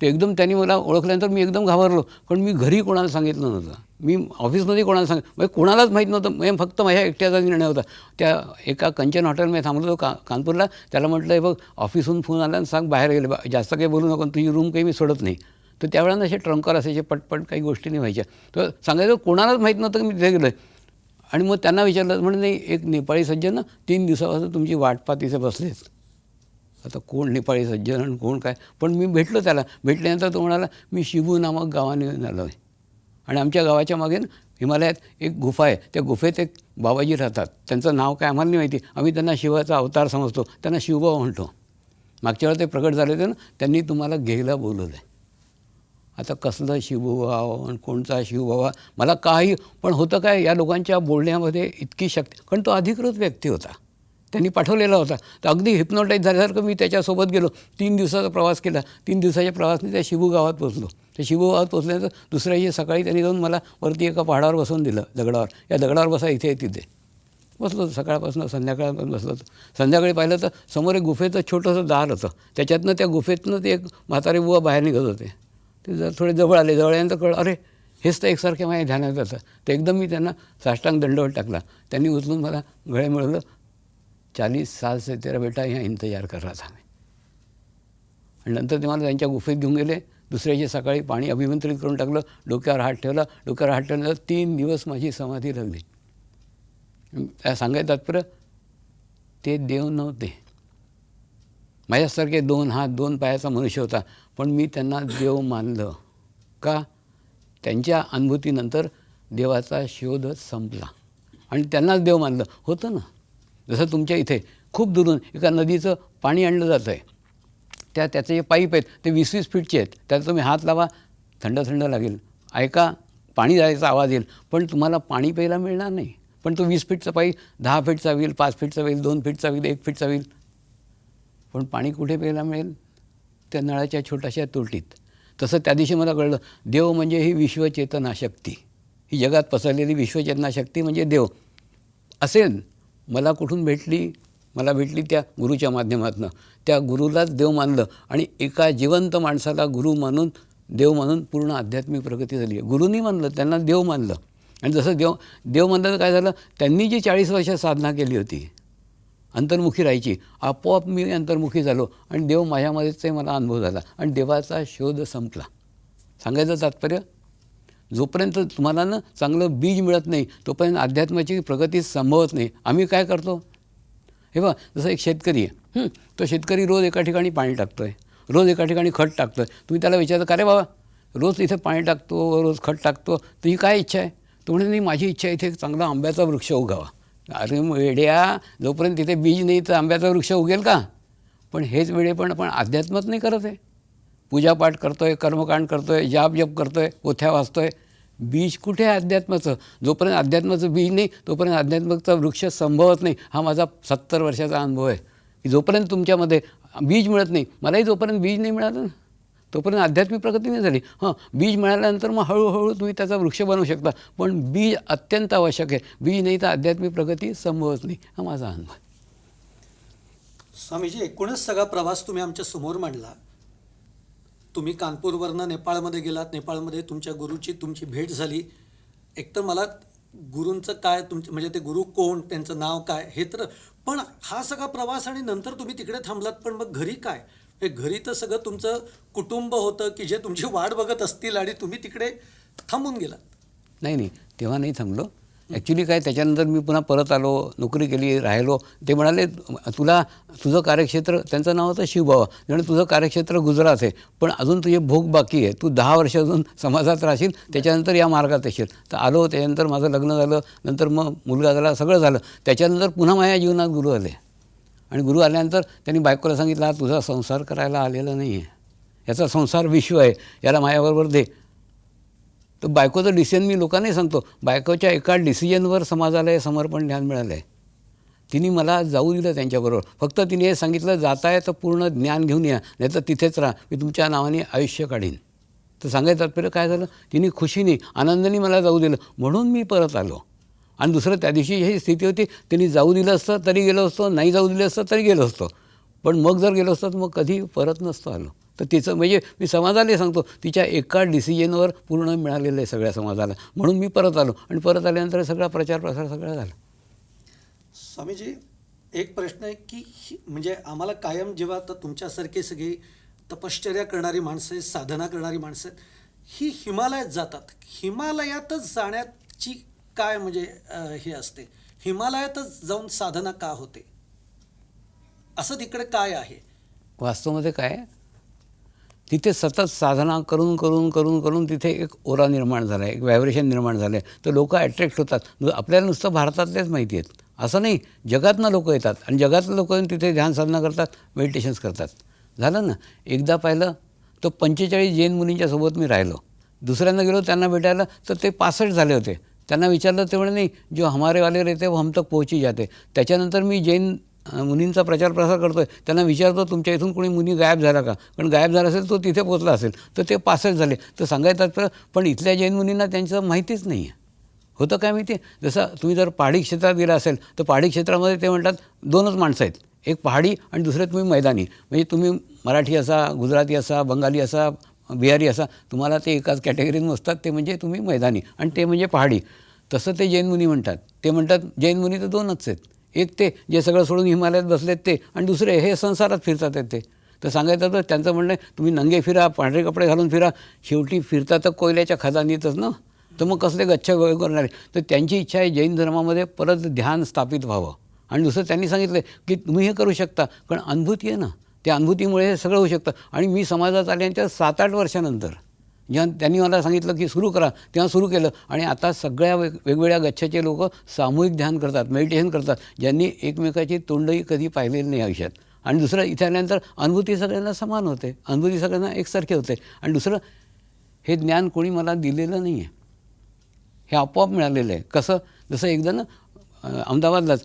ते एकदम त्यांनी मला ओळखल्यानंतर मी एकदम घाबरलो, पण मी घरी कोणाला सांगितलं नव्हतं, मी ऑफिसमध्ये कोणाला म्हणजे कोणालाच माहीत नव्हतं. म्हणजे फक्त माझ्या एकट्याचा निर्णय होता. त्या एका कंचन हॉटेलमध्ये थांबलो होतो कानपूरला. त्याला म्हटलं हे बघ ऑफिसहून फोन आला आणि सांग बाहेर गेले, जास्त काही बोलू नको, तुझी रूम काही मी सोडत नाही. तर त्यावेळेला असे ट्रंकर असायचे, पटपट काही गोष्टी नाही व्हायच्या. तर सांगायचं कोणालाच माहीत नव्हतं की मी तिथे गेलो आहे. आणि मग त्यांना विचारलं, म्हणजे नाही एक नेपाळी सज्जन ना 3 दिवसापासून तुमची वाट पाहत तिथे बसलेत. आता कोण नेपाळी सज्जन आणि कोण काय, पण मी भेटलो त्याला. भेटल्यानंतर तो म्हणाला मी शिबू नामक गावाने आलो आहे आणि आमच्या गावाच्या मागे हिमालयात एक गुफा आहे, त्या गुफेत एक बाबाजी राहतात, त्यांचं नाव काय आम्हाला नाही माहिती, आम्ही त्यांना शिवाचा अवतार समजतो, त्यांना शिवबाबा म्हणतो. मागच्या वेळेला ते प्रकट झाले होते ना, त्यांनी तुम्हाला घ्यायला बोलवलं आहे. आता कसलं शिवबाबा आणि कोणचा शिवबाबा मला काही, पण होतं काय या लोकांच्या बोलण्यामध्ये इतकी शक्ती, कारण तो अधिकृत व्यक्ती होता, त्यांनी पाठवलेला होता. तर अगदी हिप्नोटाईज झाल्यासारखं मी त्याच्यासोबत गेलो. 3 दिवसाचा प्रवास केला. 3 दिवसाच्या प्रवासाने त्या शिबू गावात पोचलो. त्या शिबू गावात पोचल्यानंतर दुसऱ्या दिवशी सकाळी त्यांनी जाऊन मला वरती एका पहाडावर बसवून दिलं, दगडावर. या दगडावर बसा, इथे आहे तिथे बसलो. सकाळपासून संध्याकाळपासून बसलो होतो. संध्याकाळी पाहिलं तर समोर एक गुफेचं छोटंसं दार होतं. त्याच्यातनं त्या गुफेतनं ते एक म्हातारे बुवा बाहेर निघत होते. ते जर थोडे जवळ आले, जवळ आल्यानंतर कळलं अरे हेच तर एकसारखे माझ्या ध्यानात जातं. तर एकदम मी त्यांना साष्टांग दंडवत टाकला. त्यांनी उचलून मला गळे मिळवलं. 40 साल से तेरा बेटा यहाँ इंतजार कर रहा था मैं. आणि नंतर ते मला त्यांच्या गुफेत घेऊन गेले. दुसऱ्याची सकाळी पाणी अभिमंत्रित करून टाकलं, डोक्यावर हात ठेवला. डोक्यावर हात ठेवल्यानंतर 3 दिवस माझी समाधी लागली. त्या सांगायचं तात्पर्य ते देव नव्हते, माझ्यासारखे 2 हात 2 पायाचा मनुष्य होता, पण मी त्यांना देव मानलं. का? त्यांच्या अनुभूतीनंतर देवाचा शोधच संपला आणि त्यांनाच देव मानलं होतं ना. जसं तुमच्या इथे खूप दुरून एका नदीचं पाणी आणलं जातं आहे, त्याचे जे पाईप आहेत ते 20-20 फीटचे आहेत, त्यात तुम्ही हात लावा थंड थंड लागेल, ऐका पाणी जायचा आवाज येईल, पण तुम्हाला पाणी प्यायला मिळणार नाही. पण तो 20 फीटचा पाईप 10 फीटचा होईल, 5 फीटचा होईल, 2 फीटचा होईल, 1 फीटचा होईल, पण पाणी कुठे प्यायला मिळेल? त्या नळाच्या छोट्याशा तुरटीत. तसं त्या दिवशी मला कळलं, देव म्हणजे ही विश्वचेतना शक्ती, ही जगात पसरलेली विश्वचेतना शक्ती म्हणजे देव असेल. मला कुठून भेटली? मला भेटली त्या गुरुच्या माध्यमातून. त्या गुरुलाच देव मानलं आणि एका जिवंत माणसाला गुरु मानून, देव मानून पूर्ण आध्यात्मिक प्रगती झाली आहे. गुरुनी मानलं, त्यांना देव मानलं. आणि जसं देव मानलं तर काय झालं, त्यांनी जी 40 वर्ष साधना केली होती अंतर्मुखी राहायची, आपोआप मी अंतर्मुखी झालो आणि देव माझ्यामध्येच मला अनुभव झाला आणि देवाचा शोध संपला. सांगायचं तात्पर्य, जोपर्यंत तुम्हाला ना चांगलं बीज मिळत नाही तोपर्यंत अध्यात्माची प्रगती संभवत नाही. आम्ही काय करतो, हे बघा, जसं एक शेतकरी आहे, तो शेतकरी रोज एका ठिकाणी पाणी टाकतो आहे, रोज एका ठिकाणी खत टाकतो आहे. तुम्ही त्याला विचारता, का रे बाबा रोज इथे पाणी टाकतो, रोज खत टाकतो, तुझी काय इच्छा आहे? तो म्हणजे नाही, माझी इच्छा आहे इथे एक चांगला आंब्याचा वृक्ष उगावा. अरे वेड्या, जोपर्यंत तिथे बीज नाही तर आंब्याचा वृक्ष उगेल का? पण हेच वेळे पण आपण अध्यात्मात नाही करत आहे. पूजापाठ करतो आहे, कर्मकांड करतो आहे, जाप जप करतो आहे, पोथ्या वाचतो आहे, बीज कुठे आहे अध्यात्माचं? जोपर्यंत अध्यात्माचं बीज नाही तोपर्यंत अध्यात्माचा वृक्ष संभवत नाही. हा माझा 70 वर्षाचा अनुभव आहे की जोपर्यंत तुमच्यामध्ये बीज मिळत नाही, मलाही जोपर्यंत बीज नाही मिळालं ना तोपर्यंत आध्यात्मिक प्रगती नाही झाली. बीज मिळाल्यानंतर मग हळूहळू तुम्ही त्याचा वृक्ष बनवू शकता, पण बीज अत्यंत आवश्यक आहे. बीज नाही तर आध्यात्मिक प्रगती संभवत नाही. हा माझा अनुभव आहे. स्वामीजी, एकूणच सगळा प्रवास तुम्ही आमच्या समोर मांडला. तुम्ही कानपूरवरनं नेपाळमध्ये गेलात, नेपाळमध्ये तुमच्या गुरुची तुमची भेट झाली. एकतर मला गुरूंचं काय, तुमचं म्हणजे ते गुरु कोण, त्यांचं नाव काय हे तर, पण हा सगळा प्रवास आणि नंतर तुम्ही तिकडे थांबलात, पण मग घरी काय? हे घरी तर सगळं तुमचं कुटुंब होतं की जे तुमची वाट बघत असतील आणि तुम्ही तिकडे थांबून गेलात. नाही, तेव्हा नाही थांबलो. ॲक्च्युली काय, त्याच्यानंतर मी पुन्हा परत आलो, नोकरी केली, राहिलो. ते म्हणाले, तुला तुझं कार्यक्षेत्र, त्यांचं नाव होतं शिवबाबा, म्हणजे तुझं कार्यक्षेत्र गुजरात आहे, पण अजून तुझे भोग बाकी आहे, तू 10 वर्ष अजून समाजात राहशील, त्याच्यानंतर या मार्गात येशील. तर आलो. त्याच्यानंतर माझं लग्न झालं, नंतर मग मुलगा झाला, सगळं झालं. त्याच्यानंतर पुन्हा माझ्या जीवनात गुरु आले आणि गुरु आल्यानंतर त्यांनी बायकोला सांगितलं, हा तुझा संसार करायला आलेला नाही आहे, याचा संसार विश्व आहे, याला माझ्याबरोबर दे. तर बायकोचं डिसिजन मी लोकांनाही सांगतो, बायकोच्या एका डिसिजनवर समाजाला हे समर्पण ध्यान मिळालं आहे. तिने मला जाऊ दिलं त्यांच्याबरोबर. फक्त तिने हे सांगितलं, जाताय तर पूर्ण ज्ञान घेऊन या, नाही तर तिथेच राहा, मी तुमच्या नावाने आयुष्य काढीन. तर सांगायचं तात्पर्य काय झालं, तिने खुशीने आनंदाने मला जाऊ दिलं, म्हणून मी परत आलो. आणि दुसरं, त्या दिवशी ही स्थिती होती, तिने जाऊ दिलं असतं तरी गेलो असतो, नाही जाऊ दिलं असतं तरी गेलो असतो, पण मग जर गेलो असतो तर मग कधी परत नसतो आलो. तर तिचं म्हणजे मी समाजाला सांगतो, तिच्या एका डिसिजनवर पूर्ण मिळालेलं आहे सगळ्या समाजाला, म्हणून मी परत आलो. आणि परत आल्यानंतर सगळा प्रचार प्रसार सगळा झाला. स्वामीजी, एक प्रश्न आहे की म्हणजे आम्हाला कायम जेव्हा आता तुमच्यासारखे सगळी तपश्चर्या करणारी माणसं आहेत, साधना करणारी माणसं आहेत, ही हिमालयात जातात. हिमालयातच जाण्याची काय म्हणजे हे असते, हिमालयातच जाऊन साधना का होते, असं तिकडे काय आहे? वास्तवामध्ये काय, तिथे सतत साधना करून करून करून करून तिथे एक ओरा निर्माण झाला आहे, एक व्हायब्रेशन निर्माण झालं आहे. तर लोक अट्रॅक्ट होतात. आपल्याला नुसतं भारतातलेच माहिती आहेत असं नाही, जगातनं लोक येतात आणि जगातलं लोक तिथे ध्यान साधना करतात, मेडिटेशन्स करतात. झालं ना. एकदा पाहिलं तर 45 जैन मुनींच्या सोबत मी राहिलो. दुसऱ्यांदा गेलो त्यांना भेटायला तर ते 65 झाले होते. त्यांना विचारलं, ते म्हणे नाही, जो हमारे वाले रहते वो हम तक पहुंची जाते. त्याच्यानंतर मी जैन मुनींचा प्रचार प्रसार करतो आहे, त्यांना विचारतो तुमच्या इथून कोणी मुनी गायब झाला का, कारण गायब झाला असेल तो तिथे पोचला असेल. तर ते 65 झाले. तर सांगायचं, पण इथल्या जैन मुनींना त्यांचं माहितीच नाही आहे. होतं काय माहिती आहे, जसं तुम्ही जर पहाडी क्षेत्रात गेला असेल तर पहाडी क्षेत्रामध्ये ते म्हणतात 2च माणसं आहेत, एक पहाडी आणि दुसरे तुम्ही मैदानी. म्हणजे तुम्ही मराठी असा, गुजराती असा, बंगाली असा, बिहारी असा, तुम्हाला ते एकाच कॅटेगरीत मोजतात, ते म्हणजे तुम्ही मैदानी आणि ते म्हणजे पहाडी. तसं ते जैन मुनी म्हणतात. ते म्हणतात जैन मुनी तर 2च आहेत, एक ते जे सगळं सोडून हिमालयात बसलेत ते, आणि दुसरे हे संसारात फिरतात आहेत ते. तर सांगायचं तर त्यांचं म्हणणं आहे, तुम्ही नंगे फिरा, पांढरे कपडे घालून फिरा, शेवटी फिरता तर कोयल्याच्या खदानीतच ना, तर मग कसले गच्छ करणारे. तर त्यांची इच्छा आहे जैन धर्मामध्ये परत ध्यान स्थापित व्हावं. आणि दुसरं त्यांनी सांगितलं की तुम्ही हे करू शकता, पण अनुभूती आहे ना, त्या अनुभूतीमुळे हे सगळं होऊ शकतं. आणि मी समाजात आल्यानंतर 7-8 वर्षानंतर जेव्हा त्यांनी मला सांगितलं की सुरू करा, तेव्हा सुरू केलं. आणि आता सगळ्या वेगवेगळ्या गच्छाचे लोक सामूहिक ध्यान करतात, मेडिटेशन करतात, ज्यांनी एकमेकाची तोंडही कधी पाहिलेली नाही आयुष्यात. आणि दुसरं, इथे आल्यानंतर अनुभूती सगळ्यांना समान होते, अनुभूती सगळ्यांना एकसारखी होते. आणि दुसरं, हे ज्ञान कोणी मला दिलेलं नाही आहे, हे आपोआप मिळालेलं आहे. कसं, जसं एकदा ना अहमदाबादलाच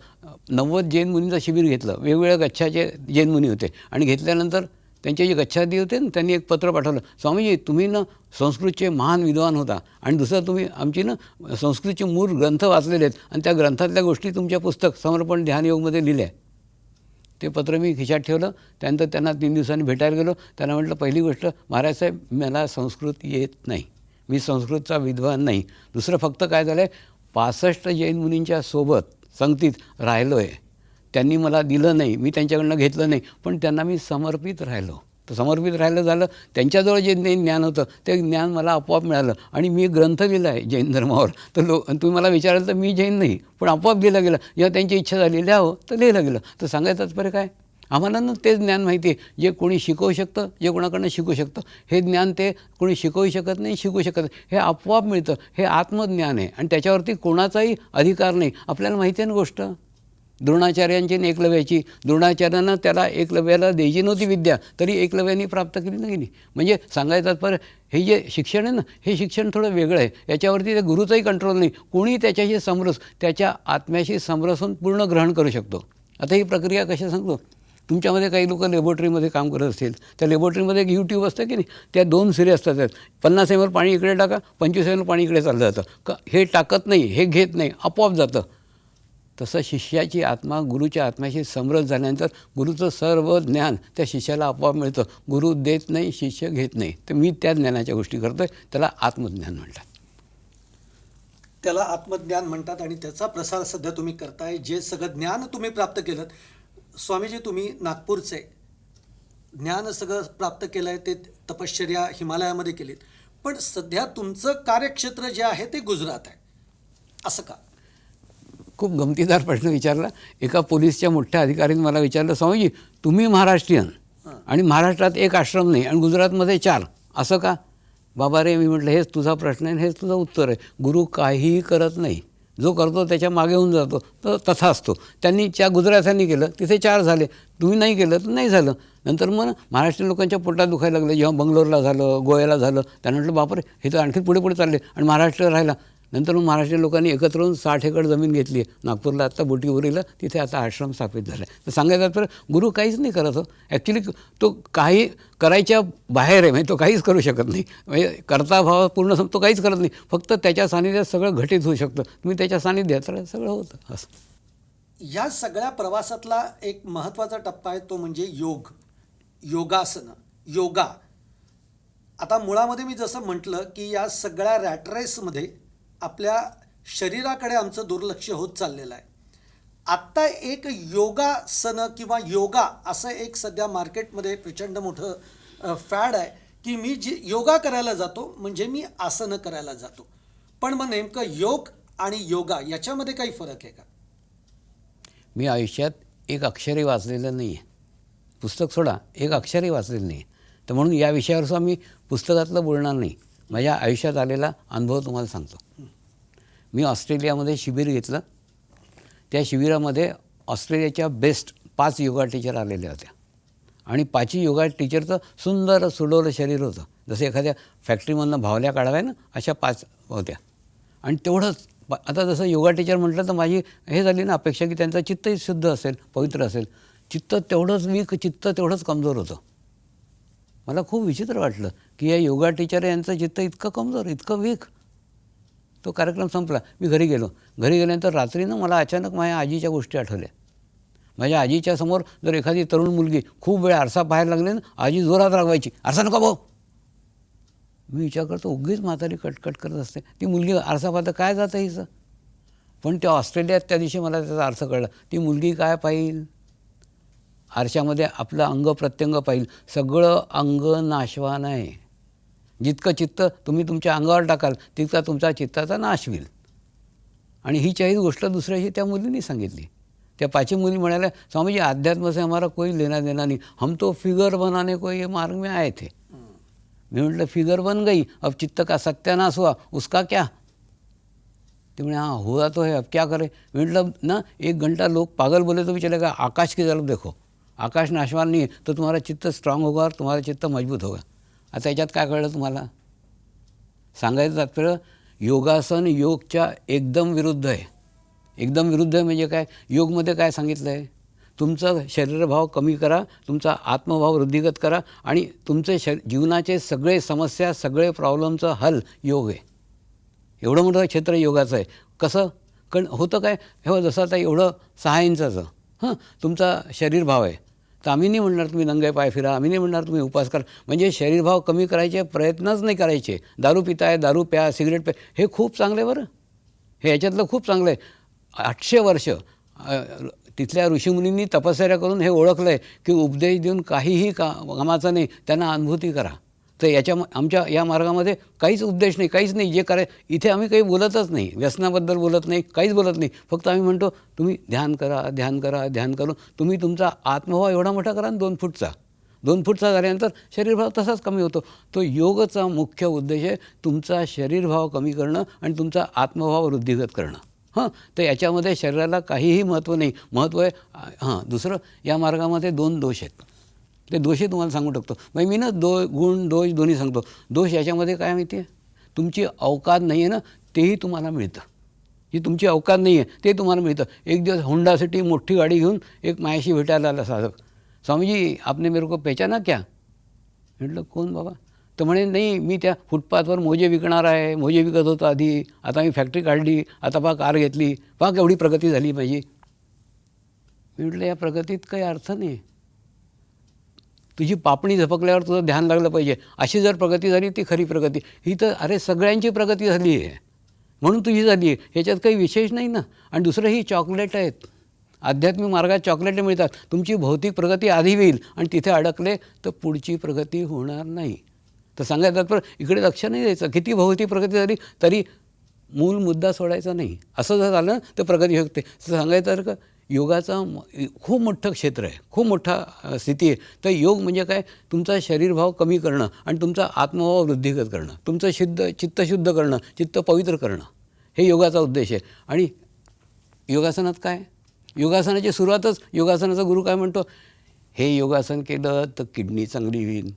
90 जैन मुनींचं शिबिर घेतलं. वेगवेगळ्या गच्छाचे जैन मुनी होते आणि घेतल्यानंतर त्यांचे जे गच्छादी होते ना, त्यांनी एक पत्र पाठवलं, स्वामीजी तुम्ही ना संस्कृतचे महान विद्वान होता आणि दुसरं तुम्ही आमची ना संस्कृतचे मूळ ग्रंथ वाचलेले आहेत आणि त्या ग्रंथातल्या गोष्टी तुमच्या पुस्तक समर्पण ध्यानयोगमध्ये लिहिल्या. ते पत्र मी खिशात ठेवलं. त्यानंतर त्यांना 3 दिवसांनी भेटायला गेलो. त्यांना म्हटलं, पहिली गोष्ट महाराज साहेब मला संस्कृत येत नाही, मी संस्कृतचा विद्वान नाही. दुसरं फक्त काय झालं आहे, 65 जैन मुनींच्या सोबत संगतीत राहिलो आहे, त्यांनी मला दिलं नाही, मी त्यांच्याकडनं घेतलं नाही, पण त्यांना मी समर्पित राहिलो. तर समर्पित राहिलं झालं, त्यांच्याजवळ जे ज्ञान होतं ते ज्ञान मला आपोआप मिळालं आणि मी ग्रंथ लिहिला आहे जैन धर्मावर. तर तुम्ही मला विचाराल तर मी जैन नाही, पण आपोआप लिहिलं गेलं. जेव्हा त्यांची इच्छा झाली लिहावं तर लिहिलं गेलं. तर सांगायचं तात्पर्य काय, आम्हाला ना तेच ज्ञान माहिती आहे जे कोणी शिकवू शकतं, जे कोणाकडनं शिकू शकतं. हे ज्ञान ते कोणी शिकवू शकत नाही, शिकू शकत नाही, हे आपोआप मिळतं. हे आत्मज्ञान आहे आणि त्याच्यावरती कोणाचाही अधिकार नाही. आपल्याला माहिती आहे ना गोष्ट द्रोणाचार्यांची आणि एकलव्याची. द्रोणाचार्यांना त्याला एकलव्याला द्यायची नव्हती विद्या, तरी एकलव्याने प्राप्त केली नाही. म्हणजे सांगायचं तात्पर्य, हे जे शिक्षण आहे ना, हे शिक्षण थोडं वेगळं आहे. याच्यावरती त्या गुरुचाही कंट्रोल नाही. कोणी त्याच्याशी समरस, त्याच्या आत्म्याशी समरस होऊन पूर्ण ग्रहण करू शकतो. आता ही प्रक्रिया कशी सांगतो, तुमच्यामध्ये काही लोक लॅबोरेटरीमध्ये काम करत असतील, त्या लॅबोरेटरीमध्ये एक यूट्यूब असतं की नाही, त्या 2 सिरे असतात. त्यात 50 ml पाणी इकडे टाका, 25 ml पाणी इकडे चाललं जातं. हे टाकत नाही, हे घेत नाही, आपोआप जातं. तसं शिष्याची आत्मा गुरुच्या आत्म्याशी समरस झाल्यानंतर गुरुचं सर्व ज्ञान त्या शिष्याला आपोआप मिळतं. गुरु देत नाही, शिष्य घेत नाही. तर मी त्या ज्ञानाच्या गोष्टी करतो आहे, त्याला आत्मज्ञान म्हणतात. त्याला आत्मज्ञान म्हणतात आणि त्याचा प्रसार सध्या तुम्ही करताय. जे सगळं ज्ञान तुम्ही प्राप्त केलं, स्वामीजी तुम्ही नागपूरचे ज्ञान सगळं प्राप्त केलं आहे, ते तपश्चर्या हिमालयामध्ये केलीत, पण सध्या तुमचं कार्यक्षेत्र जे आहे ते गुजरात आहे, असं का? खूप गमतीदार प्रश्न विचारला. एका पोलीसच्या मोठ्या अधिकाऱ्याने मला विचारलं, स्वामीजी तुम्ही महाराष्ट्रीयन आणि महाराष्ट्रात एक आश्रम नाही आणि गुजरातमध्ये 4, असं का? बाबा रे, मी म्हटलं हेच तुझा प्रश्न आहे, हेच तुझं उत्तर आहे. गुरु काहीही करत नाही, जो करतो त्याच्या मागे होऊन जातो, तर तथा असतो. त्यांनी गुजरात्यांनी केलं, तिथे 4 झाले. तुम्ही नाही केलं तर नाही झालं. नंतर मग महाराष्ट्रीयन लोकांच्या पोटात दुखायला लागलं. जेव्हा बंगलोरला झालं, गोव्याला झालं, त्यांना म्हटलं बापरे, हे तर आणखी पुढे पुढे चालले आणि महाराष्ट्र राहिला. नंतर मग महाराष्ट्रीयन लोकांनी एकत्र येऊन 60 एकर जमीन घेतली आहे नागपूरला, आत्ता बोटीवरीला, तिथे आता आश्रम स्थापित झाला आहे. तर सांगायचं तर गुरु काहीच नाही करत. ॲक्च्युली तो काही करायच्या बाहेर आहे, म्हणजे तो काहीच करू शकत नाही. म्हणजे करता भाव पूर्ण तो काहीच करत नाही. फक्त त्याच्या सानिध्यात सगळं घटित होऊ शकतं. तुम्ही त्याच्या सानिध्यात तर सगळं होतं. असं या सगळ्या प्रवासातला एक महत्त्वाचा टप्पा आहे, तो म्हणजे योग, योगासनं, योगा. आता मुळामध्ये मी जसं म्हटलं की या सगळ्या रॅटरेसमध्ये आपल्या शरीराकडे आमचं दुर्लक्ष होत चाललेलं आहे. आत्ता एक योगासनं किंवा योगा असं एक सध्या मार्केटमध्ये प्रचंड मोठं फॅड आहे की मी जी योगा करायला जातो म्हणजे मी आसनं करायला जातो. पण मग नेमकं योग आणि योगा याच्यामध्ये काही फरक आहे का? मी आयुष्यात एक अक्षरही वाचलेलं नाही आहे. पुस्तक सोडा, एक अक्षरही वाचलेलं नाही. तर म्हणून या विषयावरसुद्धा मी पुस्तकातलं बोलणार नाही. माझ्या आयुष्यात आलेला अनुभव तुम्हाला सांगतो. मी ऑस्ट्रेलियामध्ये शिबिर घेतलं. त्या शिबिरामध्ये ऑस्ट्रेलियाच्या बेस्ट 5 योगा टीचर आलेल्या होत्या आणि 5ही योगा टीचरचं सुंदर सुडवलं शरीर होतं, जसं एखाद्या फॅक्टरीमधनं भावल्या काढाव्या ना, अशा 5 होत्या. आणि तेवढंच आता जसं योगा टीचर म्हटलं तर माझी हे झाली ना अपेक्षा की त्यांचं चित्तही शुद्ध असेल, पवित्र असेल. चित्त तेवढंच वीक, चित्त तेवढंच कमजोर होतं. मला खूप विचित्र वाटलं की या योगा टीचर यांचं चित्त इतकं कमजोर, इतकं वीक. तो कार्यक्रम संपला. मी घरी गेलो. घरी गेल्यानंतर रात्रीनं मला अचानक माझ्या आजीच्या गोष्टी आठवल्या. माझ्या आजीच्या समोर जर एखादी तरुण मुलगी खूप वेळ आरसा पाहायला लागली ना, आजी जोरात रागवायची, आरसा नका भाऊ. मी विचार करतो, उगीच म्हातारी कटकट करत असते. ती मुलगी आरसा पाहता काय जातं हिचं. पण त्या ऑस्ट्रेलियात त्या दिवशी मला त्याचा अर्थ कळला. ती मुलगी काय पाहिल, आरशामध्ये आपलं अंग प्रत्यंग पाहिल. सगळं अंग नाशवान आहे. जितकं चित्त तुम्ही तुमच्या अंगावर टाकाल तितका तुमचा चित्ताचा नाश होईल. आणि ही चाही गोष्ट दुसऱ्याशी त्या मुलींनी सांगितली. त्या 5 मुली म्हणाल्या, स्वामीजी अध्यात्म से हमारा कोई लेना देना नहीं, हम तो फिगर बनाने को ये मार्ग में आए थे. मी म्हटलं फिगर बन गई, अब चित्त का सत्यानाश हुआ, उसका क्या. ते म्हणे हाँ हुआ तो है, अब क्या करें. मी म्हटलं ना, 1 घंटा लोग पागल बोले तो भी चलेगा, आकाश की तरफ देखो. आकाश नाशवान नहीं है तो तुम्हारा चित्त स्ट्रांग होगा और तुम्हारा चित्त मजबूत होगा. आता याच्यात काय कळलं तुम्हाला. सांगायचं तात्पर्य योगासन योगच्या एकदम विरुद्ध आहे. एकदम विरुद्ध आहे म्हणजे काय? योगमध्ये काय सांगितलं आहे? तुमचा शरीरभाव कमी करा, तुमचा आत्मभाव वृद्धिगत करा आणि तुमचे जीवनाचे सगळे समस्या, सगळे प्रॉब्लेमचं हल योग आहे. एवढं मोठं क्षेत्र योगाचं आहे. कसं? कारण होतं काय? हे जसं आता एवढं 6 इंचाचं तुमचा शरीरभाव आहे, तर आम्ही नाही म्हणणार तुम्ही नंगे पाय फिरा, आम्ही नाही म्हणणार तुम्ही उपवास करा. म्हणजे शरीरभाव कमी करायचे प्रयत्नच नाही करायचे. दारू पिताय, दारू प्या, सिगरेट प्या, हे खूप चांगलं आहे बरं. हे याच्यातलं खूप चांगलं आहे. 800 वर्ष तिथल्या ऋषीमुनींनी तपश्चर्या करून हे ओळखलं आहे की उपदेश देऊन काहीही कामाचं नाही, त्यांना अनुभूती करा. तर आमच्या या मार्गामध्ये काहीच उपदेश नाही, काहीच नाही. जे इथे आम्ही काही बोलतच नाही, व्यसनाबद्दल बोलत नाही, काहीच बोलत नाही. फक्त आम्ही म्हणतो तुम्ही ध्यान करा, ध्यान करा, ध्यान करून तुम्ही तुमचा आत्मभाव एवढा मोठा करा ना 2 फूटचा. 2 फूटचा झाल्यानंतर शरीरभाव तसाच कमी होतो. तो योगचा मुख्य उद्देश आहे तुमचा शरीरभाव कमी करणं आणि तुमचा आत्मभाव वृद्धिगत करणं. तर याच्यामध्ये शरीराला काहीही महत्त्व नाही. महत्त्व आहे दुसरं, या मार्गामध्ये 2 दोष आहेत. ते दोषही तुम्हाला सांगू टाकतो. म्हणजे मी ना गुण दोष दोन्ही सांगतो. दोष याच्यामध्ये काय माहिती आहे? तुमची अवकात नाही आहे ना, तेही तुम्हाला मिळतं. जी तुमची अवकात नाही आहे ते तुम्हाला मिळतं. एक दिवस होंडासाठी मोठी गाडी घेऊन एक मायाशी भेटायला आला साधक. स्वामीजी आपने मेरे को पहचाना क्या? म्हटलं कोण बाबा? तर म्हणे नाही, मी त्या फुटपाथवर मोजे विकणार आहे. मोजे विकत होतो आधी, आता मी फॅक्टरी काढली, आता पहा कार घेतली, पहा केवढी प्रगती झाली माझी. मी म्हटलं या प्रगतीत काही अर्थ नाही. तुझी पापणी झपकल्यावर तुझं ध्यान लागलं पाहिजे. अशी जर प्रगती झाली ती खरी प्रगती. ही तर अरे सगळ्यांची प्रगती झाली आहे म्हणून तुझी झाली आहे, ह्याच्यात काही विशेष नाही ना. आणि दुसरं ही चॉकलेट आहेत. आध्यात्मिक मार्गात चॉकलेटे मिळतात. तुमची भौतिक प्रगती आधी होईल आणि तिथे अडकले तर पुढची प्रगती होणार नाही. तर सांगायचं तर इकडे लक्ष नाही द्यायचं. किती भौतिक प्रगती झाली तरी मूल मुद्दा सोडायचा नाही. असं जर झालं तर प्रगती होऊ शकते. सांगायचं तर का योगाचा खूप मोठं क्षेत्र आहे, खूप मोठा स्थिती आहे. तर योग म्हणजे काय? तुमचा शरीरभाव कमी करणं आणि तुमचा आत्मभाव वृद्धिगत करणं, तुमचं चित्त शुद्ध करणं, चित्त पवित्र करणं, हे योगाचा उद्देश आहे. आणि योगासनात काय? योगासनाची सुरुवातच योगासनाचा गुरु काय म्हणतो? हे योगासन केलं तर किडनी चांगली होईल,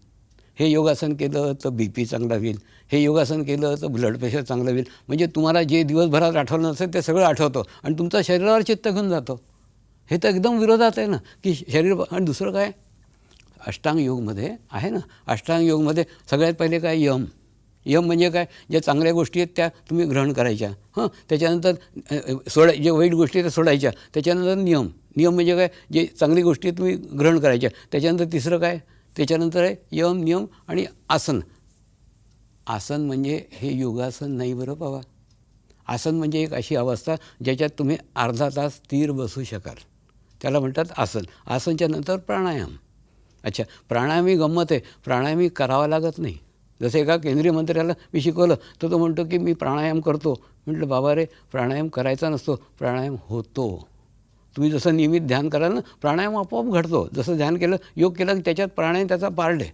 हे योगासन केलं तर BP चांगला होईल, हे योगासन केलं तर ब्लड प्रेशर चांगलं होईल. म्हणजे तुम्हाला जे दिवसभरात आठवलं नसेल ते सगळं आठवतं आणि तुमचं शरीरावर चित्त घेऊन जातं. हे तर एकदम विरोधात आहे ना की शरीर. आणि दुसरं काय? अष्टांग योगमध्ये आहे ना, अष्टांग योगमध्ये सगळ्यात पहिले काय? यम. यम म्हणजे काय? ज्या चांगल्या गोष्टी आहेत त्या तुम्ही ग्रहण करायच्या. त्याच्यानंतर जे वाईट गोष्टी आहेत त्या सोडायच्या. त्याच्यानंतर नियम. नियम म्हणजे काय? जे चांगली गोष्टी आहेत तुम्ही ग्रहण करायच्या. त्याच्यानंतर तिसरं काय? त्याच्यानंतर आहे यम, नियम आणि आसन. आसन म्हणजे हे योगासन नाही बरं बाबा. आसन म्हणजे एक अशी अवस्था ज्याच्यात तुम्ही अर्धा तास स्थिर बसू शकाल, त्याला म्हणतात आसन. आसनच्या नंतर प्राणायाम. अच्छा, प्राणायाम ही गंमत आहे. प्राणायाम ही करावा लागत नाही. जसं एका केंद्रीय मंत्र्याला मी शिकवलं तर तो म्हणतो की मी प्राणायाम करतो. म्हटलं बाबा रे, प्राणायाम करायचा नसतो, प्राणायाम होतो. तुम्ही जसं नियमित ध्यान कराल ना, प्राणायाम आपोआप घडतो. जसं ध्यान केलं, योग केला की त्याच्यात प्राणायाम त्याचा पार्ट आहे.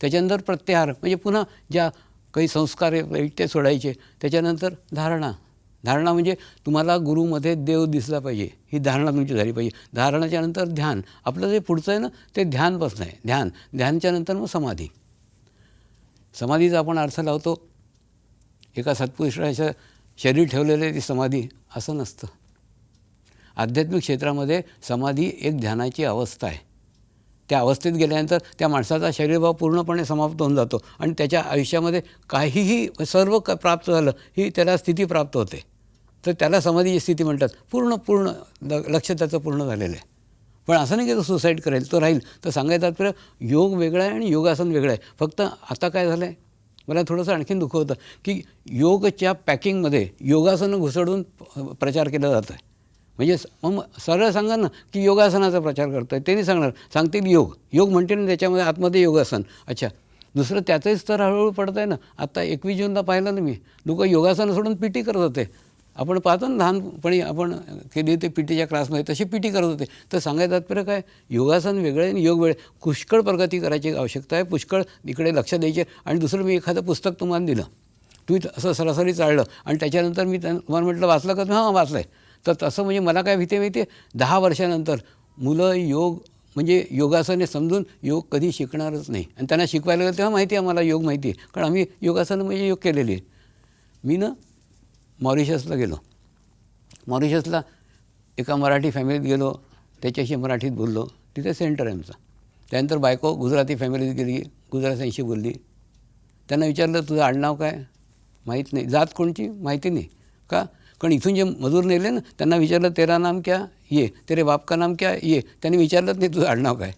त्याच्यानंतर प्रत्याहार म्हणजे पुन्हा ज्या काही संस्कार आहे ते सोडायचे. त्याच्यानंतर धारणा. धारणा म्हणजे तुम्हाला गुरुमध्ये देव दिसला पाहिजे, ही धारणा तुमची झाली पाहिजे. धारणाच्या नंतर ध्यान. आपलं जे पुढचं आहे ना ते ध्यानपासून आहे. ध्यानच्या नंतर मग समाधी. समाधीचा आपण अर्थ लावतो एका सत्पुरुषाचं शरीर ठेवलेलं आहे ती समाधी, असं नसतं. आध्यात्मिक क्षेत्रामध्ये समाधी एक ध्यानाची अवस्था आहे. त्या अवस्थेत गेल्यानंतर त्या माणसाचा शरीरभाव पूर्णपणे समाप्त होऊन जातो आणि त्याच्या आयुष्यामध्ये काहीही सर्व प्राप्त झालं ही त्याला स्थिती प्राप्त होते. तर त्याला समाधीची स्थिती म्हणतात. पूर्ण लक्ष त्याचं पूर्ण झालेलं आहे. पण असं नाही की तो सुसाईड करेल, तो राहील. तर सांगायचं तर योग वेगळा आहे आणि योगासन वेगळं आहे. फक्त आता काय झालं आहे, मला थोडंसं आणखीन दुःख होतं की योगच्या पॅकिंगमध्ये योगासनं घुसडून प्रचार केला जातो आहे. म्हणजे मग सरळ सांगा ना की योगासनाचा प्रचार करतो आहे, ते नाही सांगणार. सांगतील योग म्हणते ना त्याच्यामध्ये आतमध्ये योगासन. अच्छा, दुसरं त्याचंही स्तर हळूहळू पडत आहे ना. आत्ता 21 जूनला पाहिलं ना मी, लोक योगासनं सोडून PT करत होते. आपण पाहतो ना लहानपणी आपण केली होती PTच्या क्लासमध्ये, तशी PT करत होते. तर सांगायचं तात्पर्य काय? योगासन वेगळं आहे आणि योग वेगळे. पुष्कळ प्रगती करायची आवश्यकता आहे, पुष्कळ इकडे लक्ष द्यायचे. आणि दुसरं, मी एखादं पुस्तक तुम्हाला दिलं, तुम्ही असं सरासरी चाललं आणि त्याच्यानंतर मी तुम्हाला म्हटलं वाचलं का? हां वाचलं आहे. तर तसं म्हणजे मला काय भीती माहिती आहे, 10 वर्षानंतर मुलं योग म्हणजे योगासने समजून योग कधी शिकणारच नाही. आणि त्यांना शिकवायला गेलं तेव्हा माहिती आहे आम्हाला योग माहिती आहे, कारण आम्ही योगासनं म्हणजे योग केलेली आहे. मी ना मॉरिशसला गेलो. मॉरिशसला एका मराठी फॅमिलीत गेलो, त्याच्याशी मराठीत बोललो. तिथे सेंटर आहे आमचं. त्यानंतर बायको गुजराती फॅमिलीत गेली, गुजरात्यांशी बोलली. त्यांना विचारलं तुझं आडनाव काय? माहीत नाही. जात कोणची? माहिती नाही. का? कारण इथून जे मजूर नेले ना त्यांना विचारलं तेरा नाम क्या? ये. तेरे बाप का नाम क्या? ये. त्यांनी विचारलंच नाही तुझं आडनाव काय.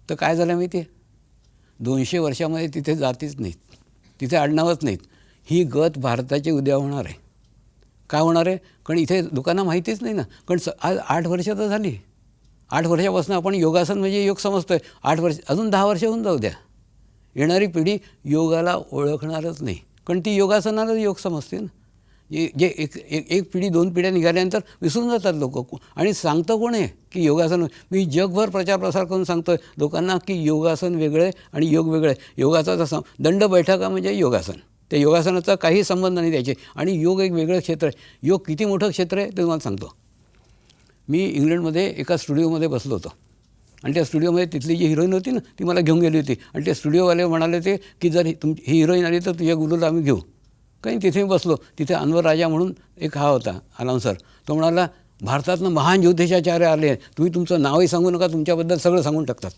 तर काय झालं माहिती आहे, 200 वर्षामध्ये तिथे जातीच नाहीत, तिथे आडनावच नाहीत. ही गत भारताची उद्या होणार आहे. काय होणार आहे? कारण इथे लोकांना माहितीच नाही ना. कारण आज 8 वर्ष तर झाली. 8 वर्षापासून आपण योगासन म्हणजे योग समजतो आहे. 8 वर्ष, अजून 10 वर्ष होऊन जाऊ द्या. येणारी पिढी योगाला ओळखणारच नाही, कारण ती योगासनालाच योग समजते ना. जे एक पिढी 2 पिढ्या निघाल्यानंतर विसरून जातात लोक. आणि सांगतं कोण आहे की योगासन? मी जगभर प्रचार प्रसार करून सांगतो आहे लोकांना की योगासन वेगळं आहे आणि योग वेगळं आहे. योगाचा तसा दंड बैठका म्हणजे योगासन, त्या योगासनाचा काही संबंध नाही त्याचे. आणि योग एक वेगळं क्षेत्र आहे. योग किती मोठं क्षेत्र आहे ते तुम्हाला सांगतो. मी इंग्लंडमध्ये एका स्टुडिओमध्ये बसलो होतो आणि त्या स्टुडिओमध्ये तिथली जी हिरोईन होती ना ती मला घेऊन गेली होती. आणि ते स्टुडिओवाले म्हणाले ते की जर ही हिरोईन आली तर तुझ्या गुरुला आम्ही घेऊ. काही तिथे मी बसलो. तिथे अनवर राजा म्हणून एक हा होता अनाऊन्सर. तो म्हणाला भारतातनं महान ज्योतिषाचार्य आले, तुम्ही तुमचं नावही सांगू नका, तुमच्याबद्दल सगळं सांगून टाकतात.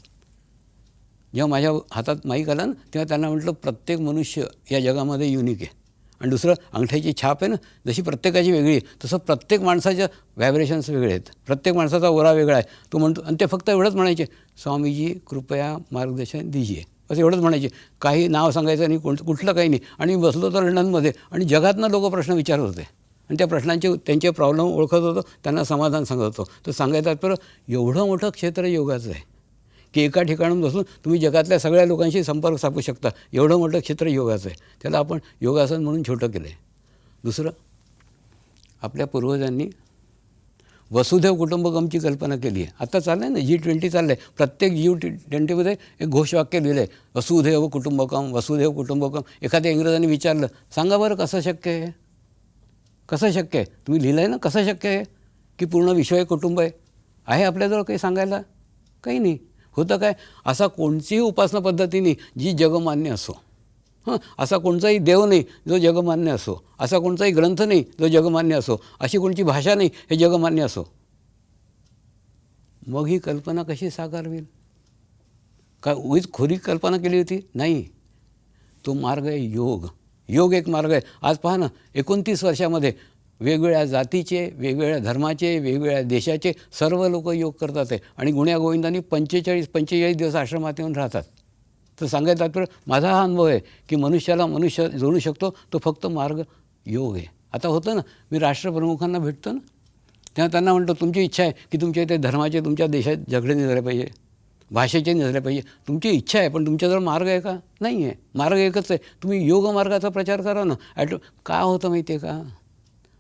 जेव्हा माझ्या हातात माईक आला ना तेव्हा त्यांना म्हटलं प्रत्येक मनुष्य या जगामध्ये युनिक आहे. आणि दुसरं अंगठ्याची छाप आहे ना जशी प्रत्येकाची वेगळी आहे तसं प्रत्येक माणसाच्या व्हायब्रेशन्स वेगळे आहेत, प्रत्येक माणसाचा ओरा वेगळा आहे. तो म्हणतो आणि ते फक्त एवढंच म्हणायचे स्वामीजी कृपया मार्गदर्शन दीजिए, असं एवढंच म्हणायचे. काही नाव सांगायचं नाही, कुठलं काही नाही. आणि मी बसलो होतो लंडनमध्ये आणि जगातनं लोक प्रश्न विचारत होते आणि त्या प्रश्नांचे त्यांचे प्रॉब्लेम ओळखत होतो, त्यांना समाधान सांगत होतो. तर सांगायचं तर एवढं मोठं क्षेत्र योगाचं आहे की एका ठिकाणून बसून तुम्ही जगातल्या सगळ्या लोकांशी संपर्क साधू शकता. एवढं मोठं क्षेत्र योगाचं आहे. त्याला आपण योगासन म्हणून छोटं केलं आहे. दुसरं, आपल्या पूर्वजांनी वसुधैव कुटुंबकमची कल्पना केली आहे. आता चाललं आहे ना G20 चाललं आहे. प्रत्येक G20मध्ये एक घोषवाक्य लिहिलं आहे वसुधैव कुटुंबकम, वसुधैव कुटुंबकम. एखाद्या इंग्रजांनी विचारलं सांगा बरं कसं शक्य आहे, कसं शक्य आहे? तुम्ही लिहिलं आहे ना कसं शक्य आहे की पूर्ण विश्व एक कुटुंब आहे? आहे आपल्याजवळ काही सांगायला? काही नाही. होतं काय? असा कोणतीही उपासना पद्धती नाही जी जगमान्य असो. असा कोणताही देव नाही जो जगमान्य असो. असा कोणताही ग्रंथ नाही जो जगमान्य असो. अशी कोणती भाषा नाही हे जगमान्य असो. मग ही कल्पना कशी साकार होईल? काय उगीच खोरी कल्पना केली होती? नाही. तो मार्ग आहे योग. योग एक मार्ग आहे. आज पहा ना 29 वर्षामध्ये वेगवेगळ्या जातीचे, वेगवेगळ्या धर्माचे, वेगवेगळ्या देशाचे सर्व लोक योग करतात आहे. आणि गुण्यागोविंदांनी 45 दिवस आश्रमात येऊन राहतात. तर सांगायचं तात्पर्य माझा हा अनुभव आहे की मनुष्याला मनुष्य जोडू शकतो तो फक्त मार्ग योग आहे. आता होतं ना मी राष्ट्रप्रमुखांना भेटतो ना तेव्हा त्यांना म्हणतो तुमची इच्छा आहे की तुमच्या इथे धर्माचे तुमच्या देशात झगडे नाही झाले पाहिजे, भाषेचे नाही झाले पाहिजे. तुमची इच्छा आहे पण तुमच्याजवळ मार्ग आहे का? नाही आहे. मार्ग एकच आहे. तुम्ही योग मार्गाचा प्रचार करा ना. काय होतं माहिती आहे का?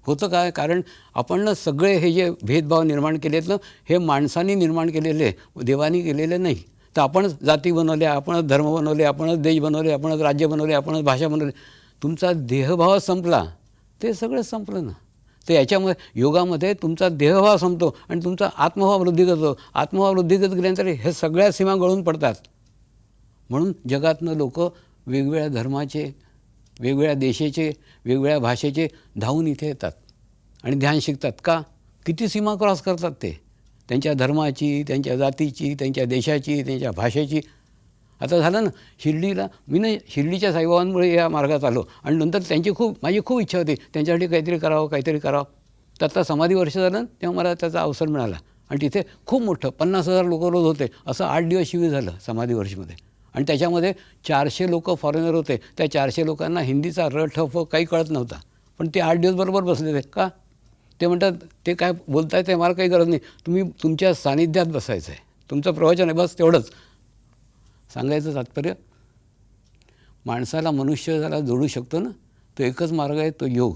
होतं काय? कारण आपण ना सगळे हे जे भेदभाव निर्माण केले आहेत ना हे माणसांनी निर्माण केलेले, देवानी केलेले नाही. तर आपणच जाती बनवल्या, आपणच धर्म बनवले, आपणच देश बनवले, आपणच राज्य बनवले, आपणच भाषा बनवली. तुमचा देहभाव संपला ते सगळं संपलं ना. तर याच्यामुळे योगामध्ये तुमचा देहभाव संपतो आणि तुमचा आत्मभाव वृद्धिगत होतो. आत्मभाव वृद्धिगत गेल्यानंतर हे सगळ्या सीमा गळून पडतात. म्हणून जगातनं लोक वेगवेगळ्या धर्माचे, वेगवेगळ्या देशाचे, वेगवेगळ्या भाषेचे धावून इथे येतात आणि ध्यान शिकतात. का? किती सीमा क्रॉस करतात ते, त्यांच्या धर्माची, त्यांच्या जातीची, त्यांच्या देशाची, त्यांच्या भाषेची. आता झालं ना शिर्डीला मी ना शिर्डीच्या साईबाबांमुळे या मार्गात आलो आणि नंतर माझी खूप इच्छा होती त्यांच्यासाठी काहीतरी करावं. तर आता समाधी वर्ष झालं तेव्हा मला त्याचा अवसर मिळाला आणि तिथे खूप मोठं 50,000 लोक रोज होते. असं 8 दिवस शिबिर झालं समाधी वर्षमध्ये. आणि त्याच्यामध्ये 400 लोक फॉरेनर होते. त्या 400 लोकांना हिंदीचा रठफ काही कळत नव्हता, पण ते 8 दिवस बरोबर बसले ते. का? ते म्हणतात ते काय बोलताय ते मला काही गरज नाही, तुम्ही तुमच्या सानिध्यात बसायचं आहे, तुमचं प्रवचन आहे, बस तेवढंच. सांगायचं तात्पर्य माणसाला मनुष्य ज्याला जोडू शकतो ना तो एकच मार्ग आहे तो योग.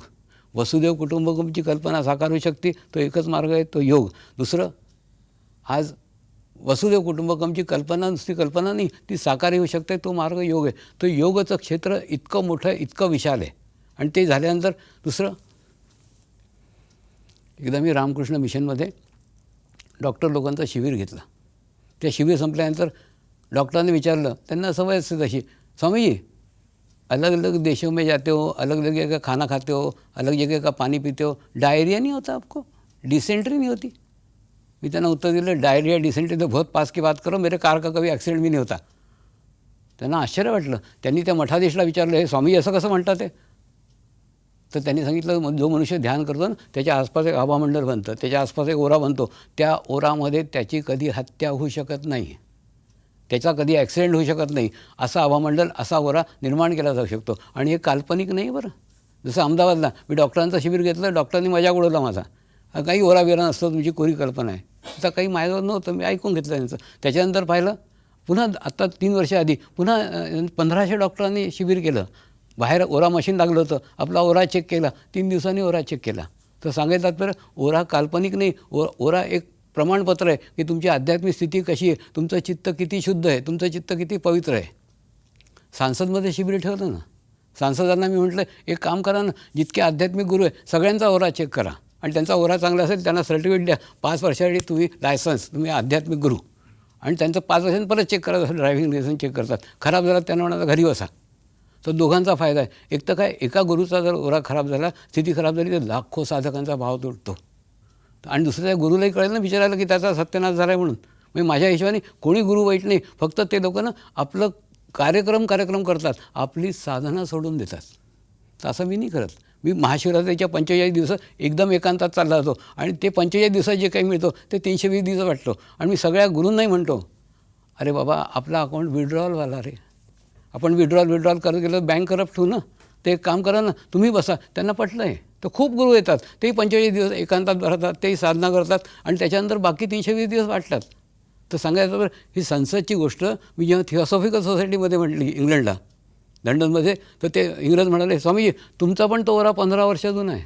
वसुधैव कुटुंबकमची कल्पना साकार होऊ शकते तो एकच मार्ग आहे तो योग. दुसरं, आज वसुधैव कुटुंबकमची कल्पना नुसती कल्पना नाही ती साकार होऊ शकते तो मार्ग योग आहे. तो योगाचं क्षेत्र इतकं मोठं आहे, इतकं विशाल आहे. आणि ते झाल्यानंतर दुसरं, एकदा मी रामकृष्ण मिशनमध्ये डॉक्टर लोकांचं शिबिर घेतलं. त्या शिबिर संपल्यानंतर डॉक्टरांनी विचारलं, त्यांना सवय असते तशी, स्वामीजी अलग अलग देशों में जाते हो, अलग अलग जगह खाना खाते हो, अलग जगह का पानी पीते हो, डायरिया नहीं होता आपको, डिसेंट्री नहीं होती? मी त्यांना उत्तर दिलं, डायरिया डिसेंट्री तो बहुत पास की बात करो, मेरे कार का कभी ॲक्सिडेंट भी नहीं होता. त्यांना आश्चर्य वाटलं. त्यांनी त्या मठाधीशला विचारलं, हे स्वामी असं कसं म्हणतात ते? तर त्यांनी सांगितलं, जो मनुष्य ध्यान करतो ना त्याच्या आसपास एक हवामंडल बनतं, त्याच्या आसपास एक ओरा बनतो, त्या ओरामध्ये त्याची कधी हत्या होऊ शकत नाही, त्याचा कधी ॲक्सिडेंट होऊ शकत नाही, असा हवामंडल, असा ओरा निर्माण केला जाऊ शकतो. आणि हे काल्पनिक नाही बरं. जसं अहमदाबादला मी डॉक्टरांचं शिबिर घेतलं, डॉक्टरांनी मजाक उडवला माझा, काही ओरा बिरा नसतं, तुमची कोरी कल्पना आहे. आता काही माझ्यावर नव्हतं, मी ऐकून घेतलं त्यांचं. त्याच्यानंतर पाहिलं, पुन्हा आता 3 वर्ष आधी पुन्हा 1500 डॉक्टरांनी शिबिर केलं. बाहेर ओरा मशीन लागलं होतं, आपला ओरा चेक केला, 3 दिवसांनी ओरा चेक केला. तर सांगायचं तात्पर्य, ओरा काल्पनिक नाही, ओरा एक प्रमाणपत्र आहे की तुमची आध्यात्मिक स्थिती कशी आहे, तुमचं चित्त किती शुद्ध आहे, तुमचं चित्त किती पवित्र आहे. सांसदमध्ये शिबिर ठेवलं ना, सांसदांना मी म्हटलं, एक काम करा ना, जितके आध्यात्मिक गुरु आहे सगळ्यांचा ओरा चेक करा, आणि त्यांचा ओरा चांगला असेल त्यांना सर्टिफिकेट द्या, 5 वर्षासाठी तुम्ही लायसन्स, तुम्ही आध्यात्मिक गुरु. आणि त्यांचं 5 वर्षांनी परत चेक करा, जसं ड्रायव्हिंग लायसन्स चेक करतात. खराब झाला त्यांना म्हणाला घरी बसा. तर दोघांचा फायदा आहे. एक तर काय, एका गुरुचा जर ओरा खराब झाला, स्थिती खराब झाली, तर लाखो साधकांचा भाव तुटतो. आणि दुसऱ्या गुरुलाही कळेल ना विचारायला की त्याचा सत्यानाश झाला आहे म्हणून. म्हणजे माझ्या हिशोबाने कोणी गुरु वाईट नाही, फक्त ते लोक ना आपलं कार्यक्रम करतात, आपली साधना सोडून देतात. तर असं मी नाही करत. मी महाशिवरात्रीच्या 45 दिवस एकदम एकांतात चालला जातो, आणि ते 45 दिवसात जे काही मिळतो ते 320 दिवस वाटतो. आणि मी सगळ्या गुरूंनाही म्हणतो, अरे बाबा, आपला अकाउंट विड्रॉल व्हायला रे, आपण विड्रॉल करत गेलं, बँक करप्ट होऊ ना, ते एक काम करा ना, तुम्ही बसा. त्यांना पटलं आहे. तर खूप गुरु येतात, तेही 45 दिवस एकांतात राहतात, तेही साधना करतात, आणि त्याच्यानंतर बाकी 320 दिवस वाटतात. तर सांगायचं बरं, ही संसदची गोष्ट मी जेव्हा थिओसॉफिकल सोसायटीमध्ये म्हटली इंग्लंडला, लंडनमध्ये, तर ते इंग्रज म्हणाले, स्वामीजी तुमचा पण तो ओरा 15 वर्ष जुना आहे,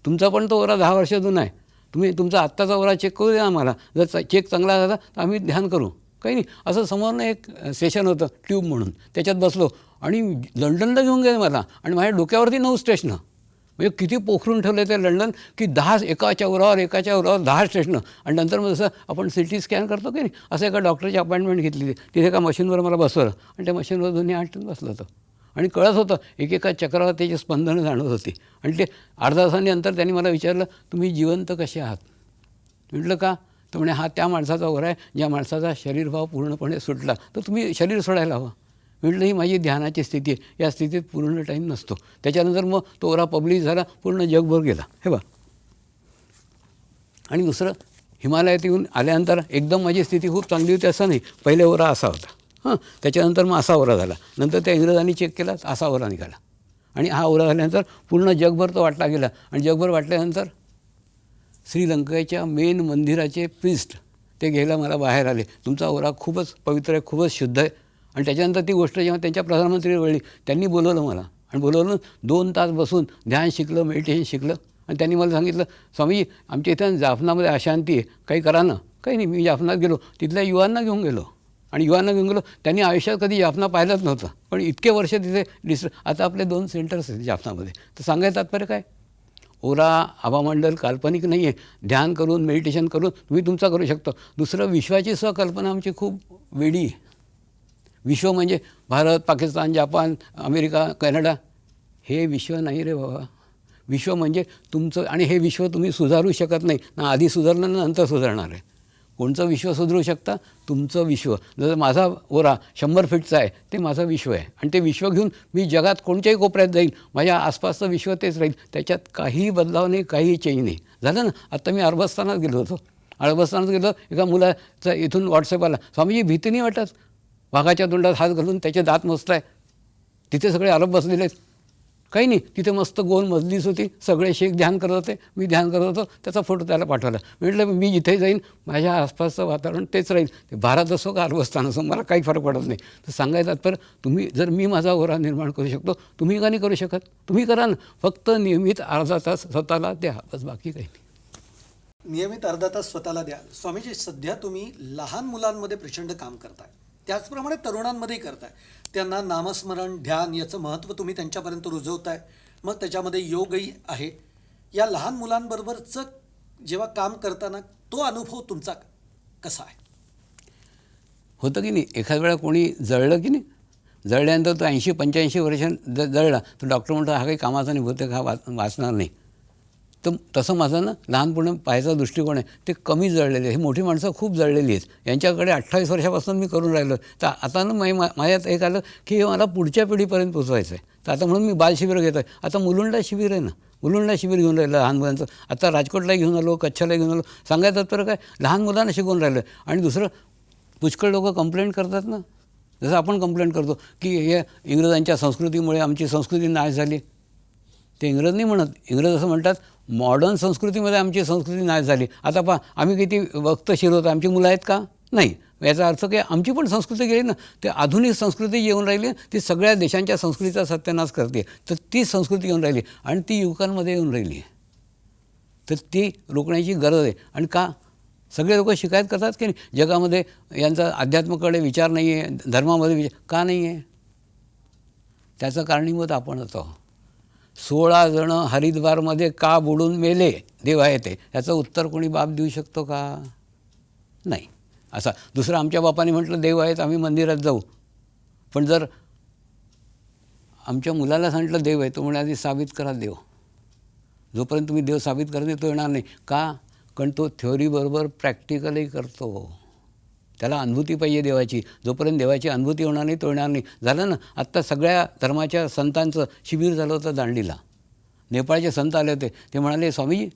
तुमचा पण तो ओरा 10 वर्ष जुना आहे, तुम्ही तुमचा आत्ताचा ओरा चेक करू द्या आम्हाला, जर चेक चांगला झाला तर आम्ही ध्यान करू. काही नाही. असं समोरनं एक स्टेशन होतं ट्यूब म्हणून, त्याच्यात बसलो, आणि लंडनला घेऊन गेले मला, आणि माझ्या डोक्यावरती 9 स्टेशनं. म्हणजे किती पोखरून ठेवलं ते लंडन, की 10 एकाच्या उरावर 10 स्टेशनं. आणि नंतर मग जसं आपण CT स्कॅन करतो की नाही, असं एका डॉक्टरची अपॉइंटमेंट घेतली. तिथे एका मशीनवर मला बसवलं, आणि त्या मशीनवर दोन्ही हात ठेवून बसलं होतं, आणि कळत होतं एकेका चक्रावर त्याची स्पंदनं जाणवत होती. आणि ते अर्ध्या तासांनी नंतर त्यांनी मला विचारलं, तुम्ही जिवंत कसे आहात? म्हटलं का? तर म्हणे, हा त्या माणसाचा ओरा आहे ज्या माणसाचा शरीरभाव पूर्णपणे सुटला, तर तुम्ही शरीर सोडायला हवं. म्हटलं, ही माझी ध्यानाची स्थिती आहे, या स्थितीत पूर्ण टाईम नसतो. त्याच्यानंतर मग तो ओरा पब्लिश झाला, पूर्ण जगभर गेला. हे बा. आणि दुसरं, हिमालयात येऊन आल्यानंतर एकदम माझी स्थिती खूप चांगली होती असं नाही. पहिले ओरा असा होता, त्याच्यानंतर मग असा ओरा झाला, नंतर त्या इंग्रजांनी चेक केला, असा ओरा निघाला, आणि हा ओरा झाल्यानंतर पूर्ण जगभर तो वाटला गेला. आणि जगभर वाटल्यानंतर श्रीलंकेच्या मेन मंदिराचे प्रिस्ट ते घ्यायला मला बाहेर आले, तुमचा ओरा खूपच पवित्र आहे, खूपच शुद्ध आहे. आणि त्याच्यानंतर ती गोष्ट जेव्हा त्यांच्या प्रधानमंत्री वळली, त्यांनी बोलवलं मला, आणि बोलवलं 2 तास बसून ध्यान शिकलं, मेडिटेशन शिकलं. आणि त्यांनी मला सांगितलं, स्वामी आमच्या इथं जाफनामध्ये अशांती आहे, काही करा ना. काही नाही. मी जाफनात गेलो, तिथल्या युवांना घेऊन गेलो, आणि युवांना घेऊन गेलो. त्यांनी आयुष्यात कधी जाफना पाहिलंच नव्हतं, पण इतके वर्ष तिथे आता आपले 2 सेंटर्स आहेत जाफनामध्ये. तर सांगायचं तात्पर्य काय, ओरा हवामंडल काल्पनिक नाही आहे. ध्यान करून, मेडिटेशन करून तुम्ही तुमचा करू शकता. दुसरं, विश्वाची संकल्पना आमची खूप वेडी आहे. विश्व म्हणजे Bharat, Pakistan, Japan, America, Canada, हे विश्व नाही रे बाबा. विश्व म्हणजे तुमचं, आणि हे विश्व तुम्ही सुधारू शकत नाही ना, आधी सुधारलं ना नंतर सुधारणार आहे. कोणचं विश्व सुधारू शकता? तुमचं विश्व. जसं माझा ओरा 100 फीटचा आहे, ते माझं विश्व आहे, आणि ते विश्व घेऊन मी जगात कोणत्याही कोपऱ्यात जाईल, माझ्या आसपासचं विश्व तेच राहील, त्याच्यात काहीही बदलाव नाही, काहीही चेंज नाही. झालं ना. आत्ता मी अरबस्थानात गेलो होतो. अरबस्थानात गेलो, एका मुलाचा इथून व्हॉट्सअप आला, स्वामीजी भीती नाही वाटत? वाघाच्या तोंडात हात घालून त्याचे दात मोजताय. तिथे सगळे अरब बसलेले आहेत. काही नाही. तिथे मस्त गोल मजलीस होती, सगळे शेख ध्यान करत होते, मी ध्यान करत होतो. त्याचा फोटो त्याला पाठवला. म्हटलं, मी जिथे जाईन माझ्या आसपासचं वातावरण तेच राहील, ते भारत असो का अरबस्थान असो, मला काही फरक पडत नाही. तर सांगायचं तर, तुम्ही जर मी माझा ओरा निर्माण करू शकतो, तुम्ही का नाही करू शकत? तुम्ही करा ना. फक्त नियमित अर्धा तास स्वतःला द्या, बस, बाकी काही नाही. नियमित अर्धा तास स्वतःला द्या. स्वामीजी, सध्या तुम्ही लहान मुलांमध्ये प्रचंड काम करताय, त्याचप्रमाणे तरुणांमध्येही करताय. त्यांना नामस्मरण, ध्यान याचं महत्त्व तुम्ही त्यांच्यापर्यंत रुजवताय. मग त्याच्यामध्ये योगही आहे. या लहान मुलांबरोबरचं जेव्हा काम करताना तो अनुभव तुमचा कसा आहे? होतं की नाही, एखाद्या वेळा कोणी जळलं की नाही, जळल्यानंतर तो 80-85 वर्ष जळला तर डॉक्टर म्हणतो हा काही कामाचा नाही, बहुतेक हा वाचणार नाही. तर तसं माझं ना लहानपणी पाहायचा दृष्टिकोन आहे, ते कमी जळलेले. हे मोठी माणसं खूप जळलेली आहेत, यांच्याकडे 28 वर्षापासून मी करून राहिलो. तर आता ना माझ्यात एक आलं की हे मला पुढच्या पिढीपर्यंत पोचवायचं आहे. तर आता म्हणून मी बालशिबिर घेतो आहे. आता मुलुंडला शिबिर आहे ना, मुलुंडला शिबिर घेऊन राहिलं लहान मुलांचं. आता राजकोटला घेऊन आलो, कच्छला घेऊन आलो. सांगायचं तर काय, लहान मुलांना शिकवून राहिलं. आणि दुसरं, पुष्कळ लोक कंप्लेंट करतात ना, जसं आपण कंप्लेंट करतो की हे इंग्रजांच्या संस्कृतीमुळे आमची संस्कृती नाश झाली. ते इंग्रज नाही म्हणत, इंग्रज असं म्हणतात मॉडर्न संस्कृतीमध्ये आमची संस्कृती नाश झाली. आता पहा, आम्ही किती वक्तशीर होतो, आमची मुलं आहेत का? नाही. याचा अर्थ काय, आमची पण संस्कृती गेली ना. ते आधुनिक संस्कृती येऊन राहिली, ती सगळ्या देशांच्या संस्कृतीचा सत्यानाश करते. तर ती संस्कृती येऊन राहिली आणि ती युवकांमध्ये येऊन राहिली आहे. तर ती रोखण्याची गरज आहे. आणि का सगळे लोक शिकायत करतात की नाही, जगामध्ये यांचा अध्यात्माकडे विचार नाही आहे, धर्मामध्ये विचार का नाही आहे? त्याचं कारणीभूत आपणच आहोत. 16 जण हरिद्वारमध्ये का बुडून मेले, देव आहे ते, याचं उत्तर कोणी बाप देऊ शकतो का? नाही. असा दुसरं, आमच्या बापाने म्हटलं देव आहेत, आम्ही मंदिरात जाऊ. पण जर आमच्या मुलाला सांगितलं देव आहे, तो म्हणे आधी साबित करा देव. जोपर्यंत तुम्ही देव साबित करत नाही तो येणार नाही. का? कारण तो थ्योरीबरोबर प्रॅक्टिकलही करतो. त्याला अनुभूती पाहिजे देवाची. जोपर्यंत देवाची अनुभूती होणार नाही तो येणार नाही. झालं ना, आत्ता सगळ्या धर्माच्या संतांचं शिबिर झालं होतं दांडीला. नेपाळचे संत आले होते. ते म्हणाले, स्वामीजी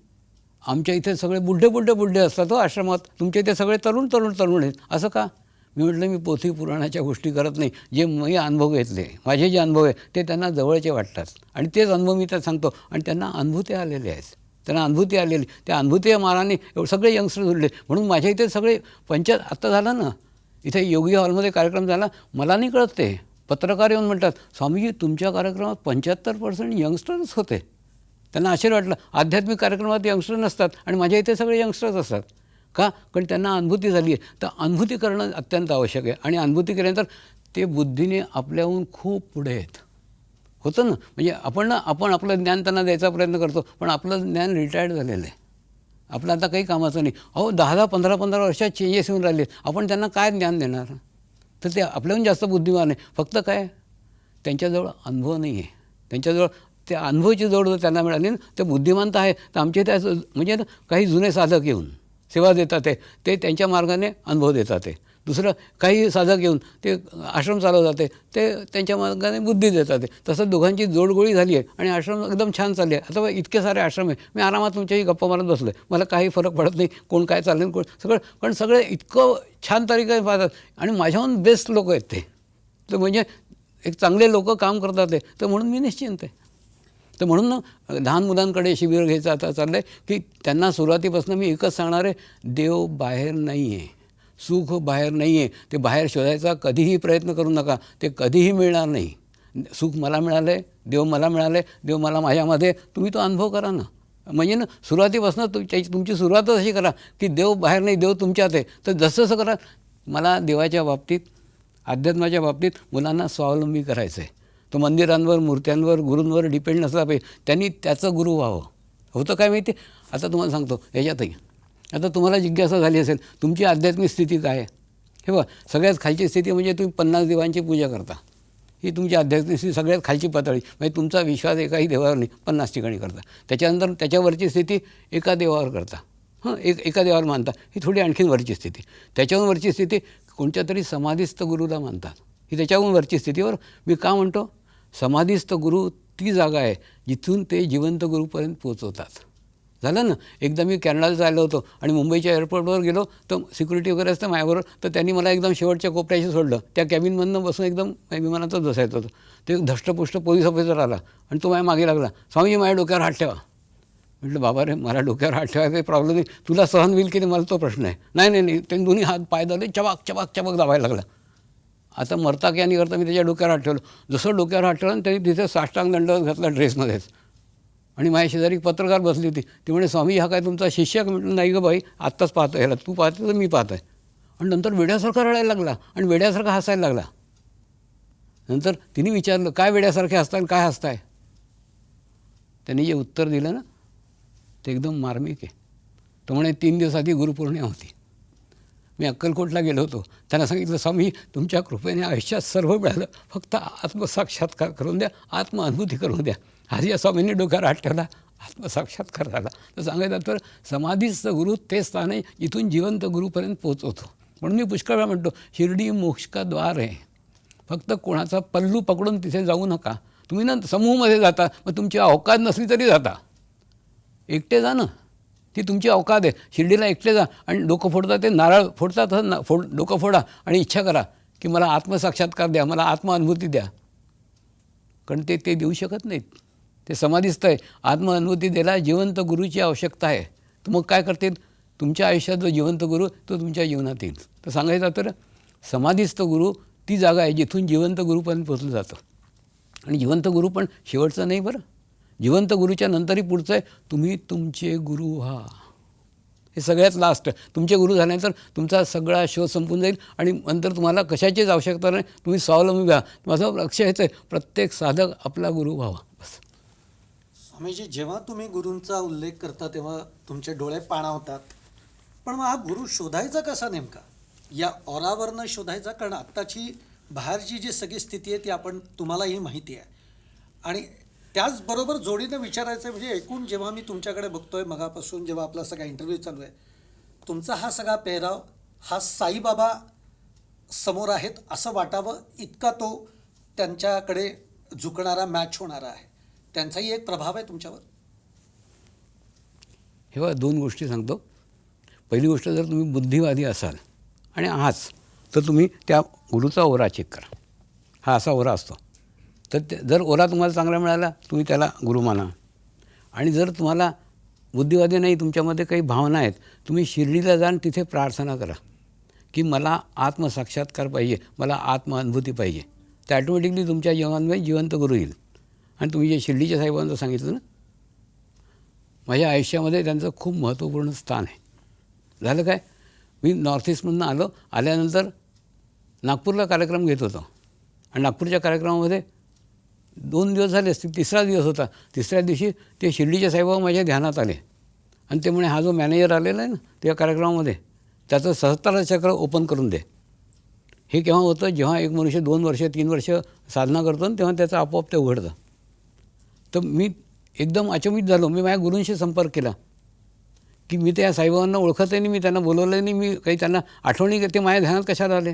आमच्या इथे सगळे बुड्ढे असतात हो आश्रमात, तुमच्या इथे सगळे तरुण आहेत, असं का? मी म्हटलं, मी पोथी पुराणाच्या गोष्टी करत नाही. जे मी अनुभव घेतले, माझे जे अनुभव आहे ते त्यांना जवळचे वाटतात आणि तेच अनुभव मी त्यात सांगतो. आणि त्यांना अनुभूती आलेले आहेत, त्यांना अनुभूती आलेली. त्या अनुभूती माराने सगळे यंगस्टर उरले. म्हणून माझ्या इथे सगळे आत्ता झालं ना, इथे योगी हॉलमध्ये कार्यक्रम झाला, मला नाही कळत, ते पत्रकार येऊन म्हणतात, स्वामीजी तुमच्या कार्यक्रमात 75% यंगस्टर्स होते. त्यांना आश्चर्य वाटलं. आध्यात्मिक कार्यक्रमात यंगस्टर नसतात आणि माझ्या इथे सगळे यंगस्टर्स असतात. का? कारण त्यांना अनुभूती झाली आहे. तर अनुभूती करणं अत्यंत आवश्यक आहे. आणि अनुभूती केल्यानंतर ते बुद्धीने आपल्याहून खूप पुढे आहेत. होतं ना, म्हणजे आपण आपलं ज्ञान त्यांना द्यायचा प्रयत्न करतो, पण आपलं ज्ञान रिटायर्ड झालेलं आहे, आपलं आता काही कामाचं नाही. 10, 15 वर्षात चेंजेस येऊन राहिले, आपण त्यांना काय ज्ञान देणार? तर ते आपल्याहून जास्त बुद्धिमान आहे. फक्त काय, त्यांच्याजवळ अनुभव नाही आहे. त्यांच्याजवळ त्या अनुभवाची जोड जर त्यांना मिळाली ना, ते बुद्धिमानता आहे. तर आमच्या त्या म्हणजे काही जुने साधक येऊन सेवा देतात, ते त्यांच्या मार्गाने अनुभव देतात. ते दुसरं काही साधक येऊन ते आश्रम चालवतात, ते त्यांच्या मार्गाने बुद्धी देतात. तसं दोघांची जोडगोळी झाली आहे आणि आश्रम एकदम छान चालले आहे. आता इतके सारे आश्रम आहे, मी आरामात तुमच्याही गप्पा मारत बसलो आहे, मला काही फरक पडत नाही कोण काय चाललं कोण सगळं. पण सगळे इतकं छान तरीके पाहतात आणि माझ्याहून बेस्ट लोक आहेत ते. तर म्हणजे एक चांगले लोक काम करतात ते. तर म्हणून मी निश्चिंत आहे. तर म्हणून ना, लहान मुलांकडे शिबिर घ्यायचं आता चाललं आहे की त्यांना सुरुवातीपासून मी एकच सांगणार आहे, देव बाहेर नाही आहे, सुख बाहेर नाही आहे. ते बाहेर शोधायचा कधीही प्रयत्न करू नका, ते कधीही मिळणार नाही. सुख मला मिळालं आहे, देव मला मिळालं आहे, देव मला माझ्यामध्ये, तुम्ही तो अनुभव करा ना. म्हणजे ना, सुरुवातीपासून तुमची सुरुवातच अशी करा की देव बाहेर नाही, देव तुमच्यात आहे. तर जसं करा. मला देवाच्या बाबतीत, अध्यात्माच्या बाबतीत मुलांना स्वावलंबी करायचं आहे. तो मंदिरांवर, मूर्त्यांवर, गुरूंवर डिपेंड नसला पाहिजे. त्यांनी त्याचं गुरु व्हावं. होतं काय माहिती, आता तुम्हाला सांगतो ह्याच्यातही. आता तुम्हाला जिज्ञासा झाली असेल, तुमची आध्यात्मिक स्थिती काय आहे? हे बघा, सगळ्यात खालची स्थिती म्हणजे तुम्ही 50 देवांची पूजा करता. ही तुमची आध्यात्मिक स्थिती सगळ्यात खालची पातळी. म्हणजे तुमचा विश्वास एकाही देवावर नाही, 50 ठिकाणी करता. त्याच्यानंतर त्याच्यावरची स्थिती एका देवावर करता, एका देवावर मानता, ही थोडी आणखीन वरची स्थिती. त्याच्याहून वरची स्थिती कोणत्या तरी समाधीस्थ गुरुला मानतात, ही त्याच्याहून वरची स्थितीवर. मी का म्हणतो, समाधीस्थ गुरु ती जागा आहे जिथून ते जिवंत गुरुपर्यंत पोचवतात. झालं ना. एकदा मी कॅनडाला चाललो होतो आणि मुंबईच्या एअरपोर्टवर गेलो, तर सिक्युरिटी वगैरे असतं माझ्याबरोबर. तर त्यांनी मला एकदम शेवटच्या कोपऱ्याशी सोडलं. त्या कॅबिनमधनं बसून एकदम विमानातच बसायचं होतं. ते धष्टपुष्ट पोलीस ऑफिसर आला आणि तो माझ्या मागे लागला, स्वामीजी माझ्या डोक्यावर हात ठेवा. म्हटलं, बाबा रे, मला डोक्यावर हात ठेवायचा काही प्रॉब्लेम नाही, तुला सहन होईल की नाही मला तो प्रश्न आहे. नाही, त्यांनी दोन्ही हात पाय दाबले, चबाक दाबायला लागला. आता मरता की आणि करता मी त्याच्या डोक्यावर हात ठेवलं. जसं डोक्यावर हात ठेवलं त्यांनी तिथे साष्टांग दंडवत घातला ड्रेसमध्येच. आणि माझ्या शेजारी पत्रकार बसली होती. ती म्हणे, स्वामी हा काय तुमचा शिष्य? म्हटलं, नाही गं बाई, आत्ताच पाहतो ह्याला, तू पाहतो तर मी पाहतो आहे. आणि नंतर वेड्यासारखा रडायला लागला आणि वेड्यासारखा हसायला लागला. नंतर तिने विचारलं, काय वेड्यासारखे हसताय, काय हसताय? त्यांनी जे उत्तर दिलं ना, ते एकदम मार्मिक आहे. तो म्हणे, 3 दिवस आधी गुरुपौर्णिमा होती मी अक्कलकोटला गेलो होतो. त्यांना सांगितलं, स्वामी तुमच्या कृपेने आयुष्यात सर्व मिळालं, फक्त आत्मसाक्षात्कार करून द्या, आत्मअनुभूती करून द्या. आज या स्वामींनी डोक्यावर हात ठेवला, आत्मसाक्षात्कार झाला. तर सांगायचं तर समाधीस्थ गुरु ते स्थान आहे जिथून जिवंत गुरुपर्यंत पोचवतो. म्हणून मी पुष्कळ वेळा म्हणतो, शिर्डी मोक्ष का द्वार आहे. फक्त कोणाचा पल्लू पकडून तिथे जाऊ नका. तुम्ही ना समूहमध्ये जाता, मग तुमची अवकात नसली तरी जाता. एकटे जा ना, ती तुमची अवकात आहे. शिर्डीला एकटे जा आणि डोकं फोडता ते नारळ फोडतात ना, डोकं फोडा आणि इच्छा करा की मला आत्मसाक्षात्कार द्या, मला आत्मअनुभूती द्या. कारण ते देऊ शकत नाहीत. ते समाधीस्थ आहे. आत्मअनुभूती द्यायला जिवंत गुरुची आवश्यकता आहे. तर मग काय करतील? तुमच्या आयुष्यात जो जिवंत गुरु तो तुमच्या जीवनात येईल. तर सांगायचं तर समाधीस्थ गुरु ती जागा आहे जिथून जिवंत गुरुपर्यंत पोचलं जातं. आणि जिवंत गुरु पण शेवटचं नाही बरं. जिवंत गुरुच्या नंतरही पुढचं आहे, तुम्ही तुमचे गुरु व्हा. हे सगळ्यात लास्ट. तुमचे गुरु झाल्यानंतर तुमचा सगळा शोध संपून जाईल आणि नंतर तुम्हाला कशाचीच आवश्यकता नाही. तुम्ही स्वावलंबी व्हा. माझं लक्ष यायचं आहे, प्रत्येक साधक आपला गुरु व्हावा. बस. स्वामीजी, जेव्हा तुम्ही गुरूंचा उल्लेख करता तेव्हा तुमचे डोळे पाणावतात. पण मग हा गुरु शोधायचा कसा नेमका? या ऑरावरनं शोधायचा? कारण आत्ताची बाहेरची जी सगळी स्थिती आहे ती तुम्हालाही माहिती आहे. आणि त्याचबरोबर जोडीनं विचारायचं म्हणजे एकूण जेव्हा मी तुमच्याकडे बघतोय मगापासून, जेव्हा आपला सगळा इंटरव्ह्यू चालू आहे, तुमचा हा सगळा पेहराव हा साईबाबा समोर आहेत असं वाटावं इतका तो त्यांच्याकडे झुकणारा, मॅच होणारा आहे. त्यांचाही एक प्रभाव आहे तुमच्यावर. हे बघा, दोन गोष्टी सांगतो. पहिली गोष्ट, जर तुम्ही बुद्धिवादी असाल आणि आज तर तुम्ही त्या गुरुचा ओरा चेक करा. हा असा ओरा असतो. तर जर ओरा तुम्हाला चांगला मिळाला तुम्ही त्याला गुरु माना. आणि जर तुम्हाला बुद्धिवादी नाही, तुमच्यामध्ये काही भावना आहेत, तुम्ही शिर्डीला जाऊन तिथे प्रार्थना करा की मला आत्मसाक्षात्कार पाहिजे, मला आत्मअनुभूती पाहिजे. तर ॲटोमॅटिकली तुमच्या जीवनामध्ये जिवंत गुरु येईल. आणि तुम्ही जे शिर्डीच्या साहेबांचं सांगितलं ना, माझ्या आयुष्यामध्ये त्यांचं खूप महत्त्वपूर्ण स्थान आहे. झालं काय, मी नॉर्थ ईस्टमधून आल्यानंतर नागपूरला कार्यक्रम घेत होतो. आणि नागपूरच्या कार्यक्रमामध्ये 2 दिवस झाले असतील, तिसरा दिवस होता. तिसऱ्या दिवशी ते शिर्डीचे साईबाबा माझ्या ध्यानात आले आणि ते म्हणे, हा जो मॅनेजर आलेला आहे ना त्या कार्यक्रमामध्ये, त्याचं सहस्त्र चक्र ओपन करून दे. हे केव्हा होतं? जेव्हा एक मनुष्य 2 वर्ष 3 वर्ष साधना करतो ना, तेव्हा त्याचं आपोआप ते उघडतं. तर मी एकदम अचंबित झालो. मी माझ्या गुरूंशी संपर्क केला की मी त्या साईबाबांना ओळखतही नाही, मी त्यांना बोलवलं नाही, मी काही त्यांना आठवणी, ते माझ्या ध्यानात कशाला आले?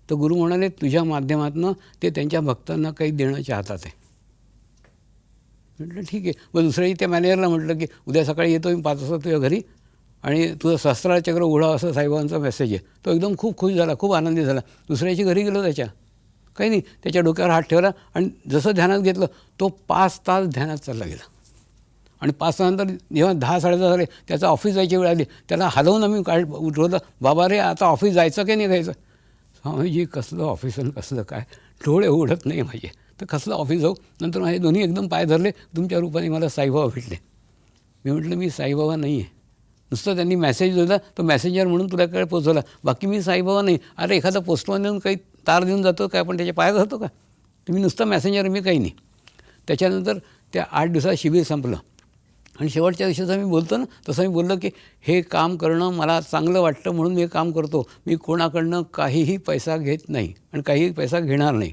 तर गुरु म्हणाले, तुझ्या माध्यमातून ते त्यांच्या भक्तांना काही देणं चाहतात आहे. म्हटलं ठीक आहे. मग दुसऱ्या त्या मॅनेजरला म्हटलं की उद्या सकाळी येतो मी 5 वाजता तुझ्या घरी आणि तुझं सहस्त्रार चक्र उघडावं असं साईबाबांचा मेसेज आहे. तो एकदम खूप खुश झाला, खूप आनंदी झाला. दुसऱ्याची घरी गेलो त्याच्या, काही नाही, त्याच्या डोक्यावर हात ठेवला आणि जसं ध्यानात घेतलं तो 5 तास ध्यानात चालला गेला. आणि 5 तासानंतर जेव्हा 10-10:30 झाले, त्याचं ऑफिस जायची वेळ आली, त्याला हलवून आम्ही उठवलं, बाबा रे आता ऑफिस जायचं की नाही जायचं? स्वामीजी कसलं ऑफिस आणि कसलं काय, डोळे उघडत नाही माझे, तर कसलं ऑफिस जाऊ? नंतर माझे दोन्ही एकदम पाय धरले, तुमच्या रूपाने मला साईबाबा भेटले. मी म्हटलं, मी साईबाबा नाही आहे. नुसतं त्यांनी मेसेज दिला, तो मेसेंजर म्हणून तुझ्याकडे पोचवला, बाकी मी साईबाबा नाही. अरे एखादा पोस्टमॅन देऊन काही तार देऊन जातो काय, पण त्याच्या पाया धरतो का? तुम्ही नुसतं मेसेंजर, मी काही नाही. त्याच्यानंतर त्या 8 दिवसात शिबिर संपलं आणि शेवटच्या दिवशीचं मी बोलतो ना, तसं मी बोललो की हे काम करणं मला चांगलं वाटतं म्हणून मी हे काम करतो. मी कोणाकडनं काहीही पैसा घेत नाही आणि काहीही पैसा घेणार नाही.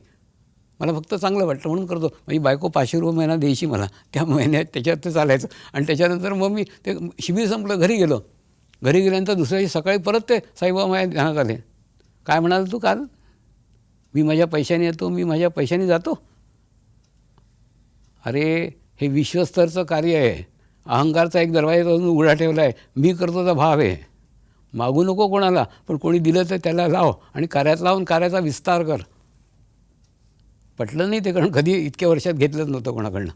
मला फक्त चांगलं वाटतं म्हणून करतो. माझी बायको 500 रुपये महिना द्यायची मला, त्या महिन्यात त्याच्यात ते चालायचं. आणि त्याच्यानंतर मग मी ते शिबिर संपलं, घरी गेलो. घरी गेल्यानंतर दुसऱ्या दिवशी सकाळी परत ते साईबाबा माझ्या ध्यानात आले. काय म्हणाल तू काल? मी माझ्या पैशाने येतो, मी माझ्या पैशाने जातो. अरे हे विश्वस्तरचं कार्य आहे. अहंकारचा एक दरवाजा उघडा ठेवला आहे. मी करतोचा भाव आहे. मागू नको कोणाला, पण कोणी दिलं तर त्याला लाव आणि कार्यात लावून कार्याचा विस्तार कर. पटलं नाही ते, कारण कधी इतक्या वर्षात घेतलंच नव्हतं कोणाकडनं.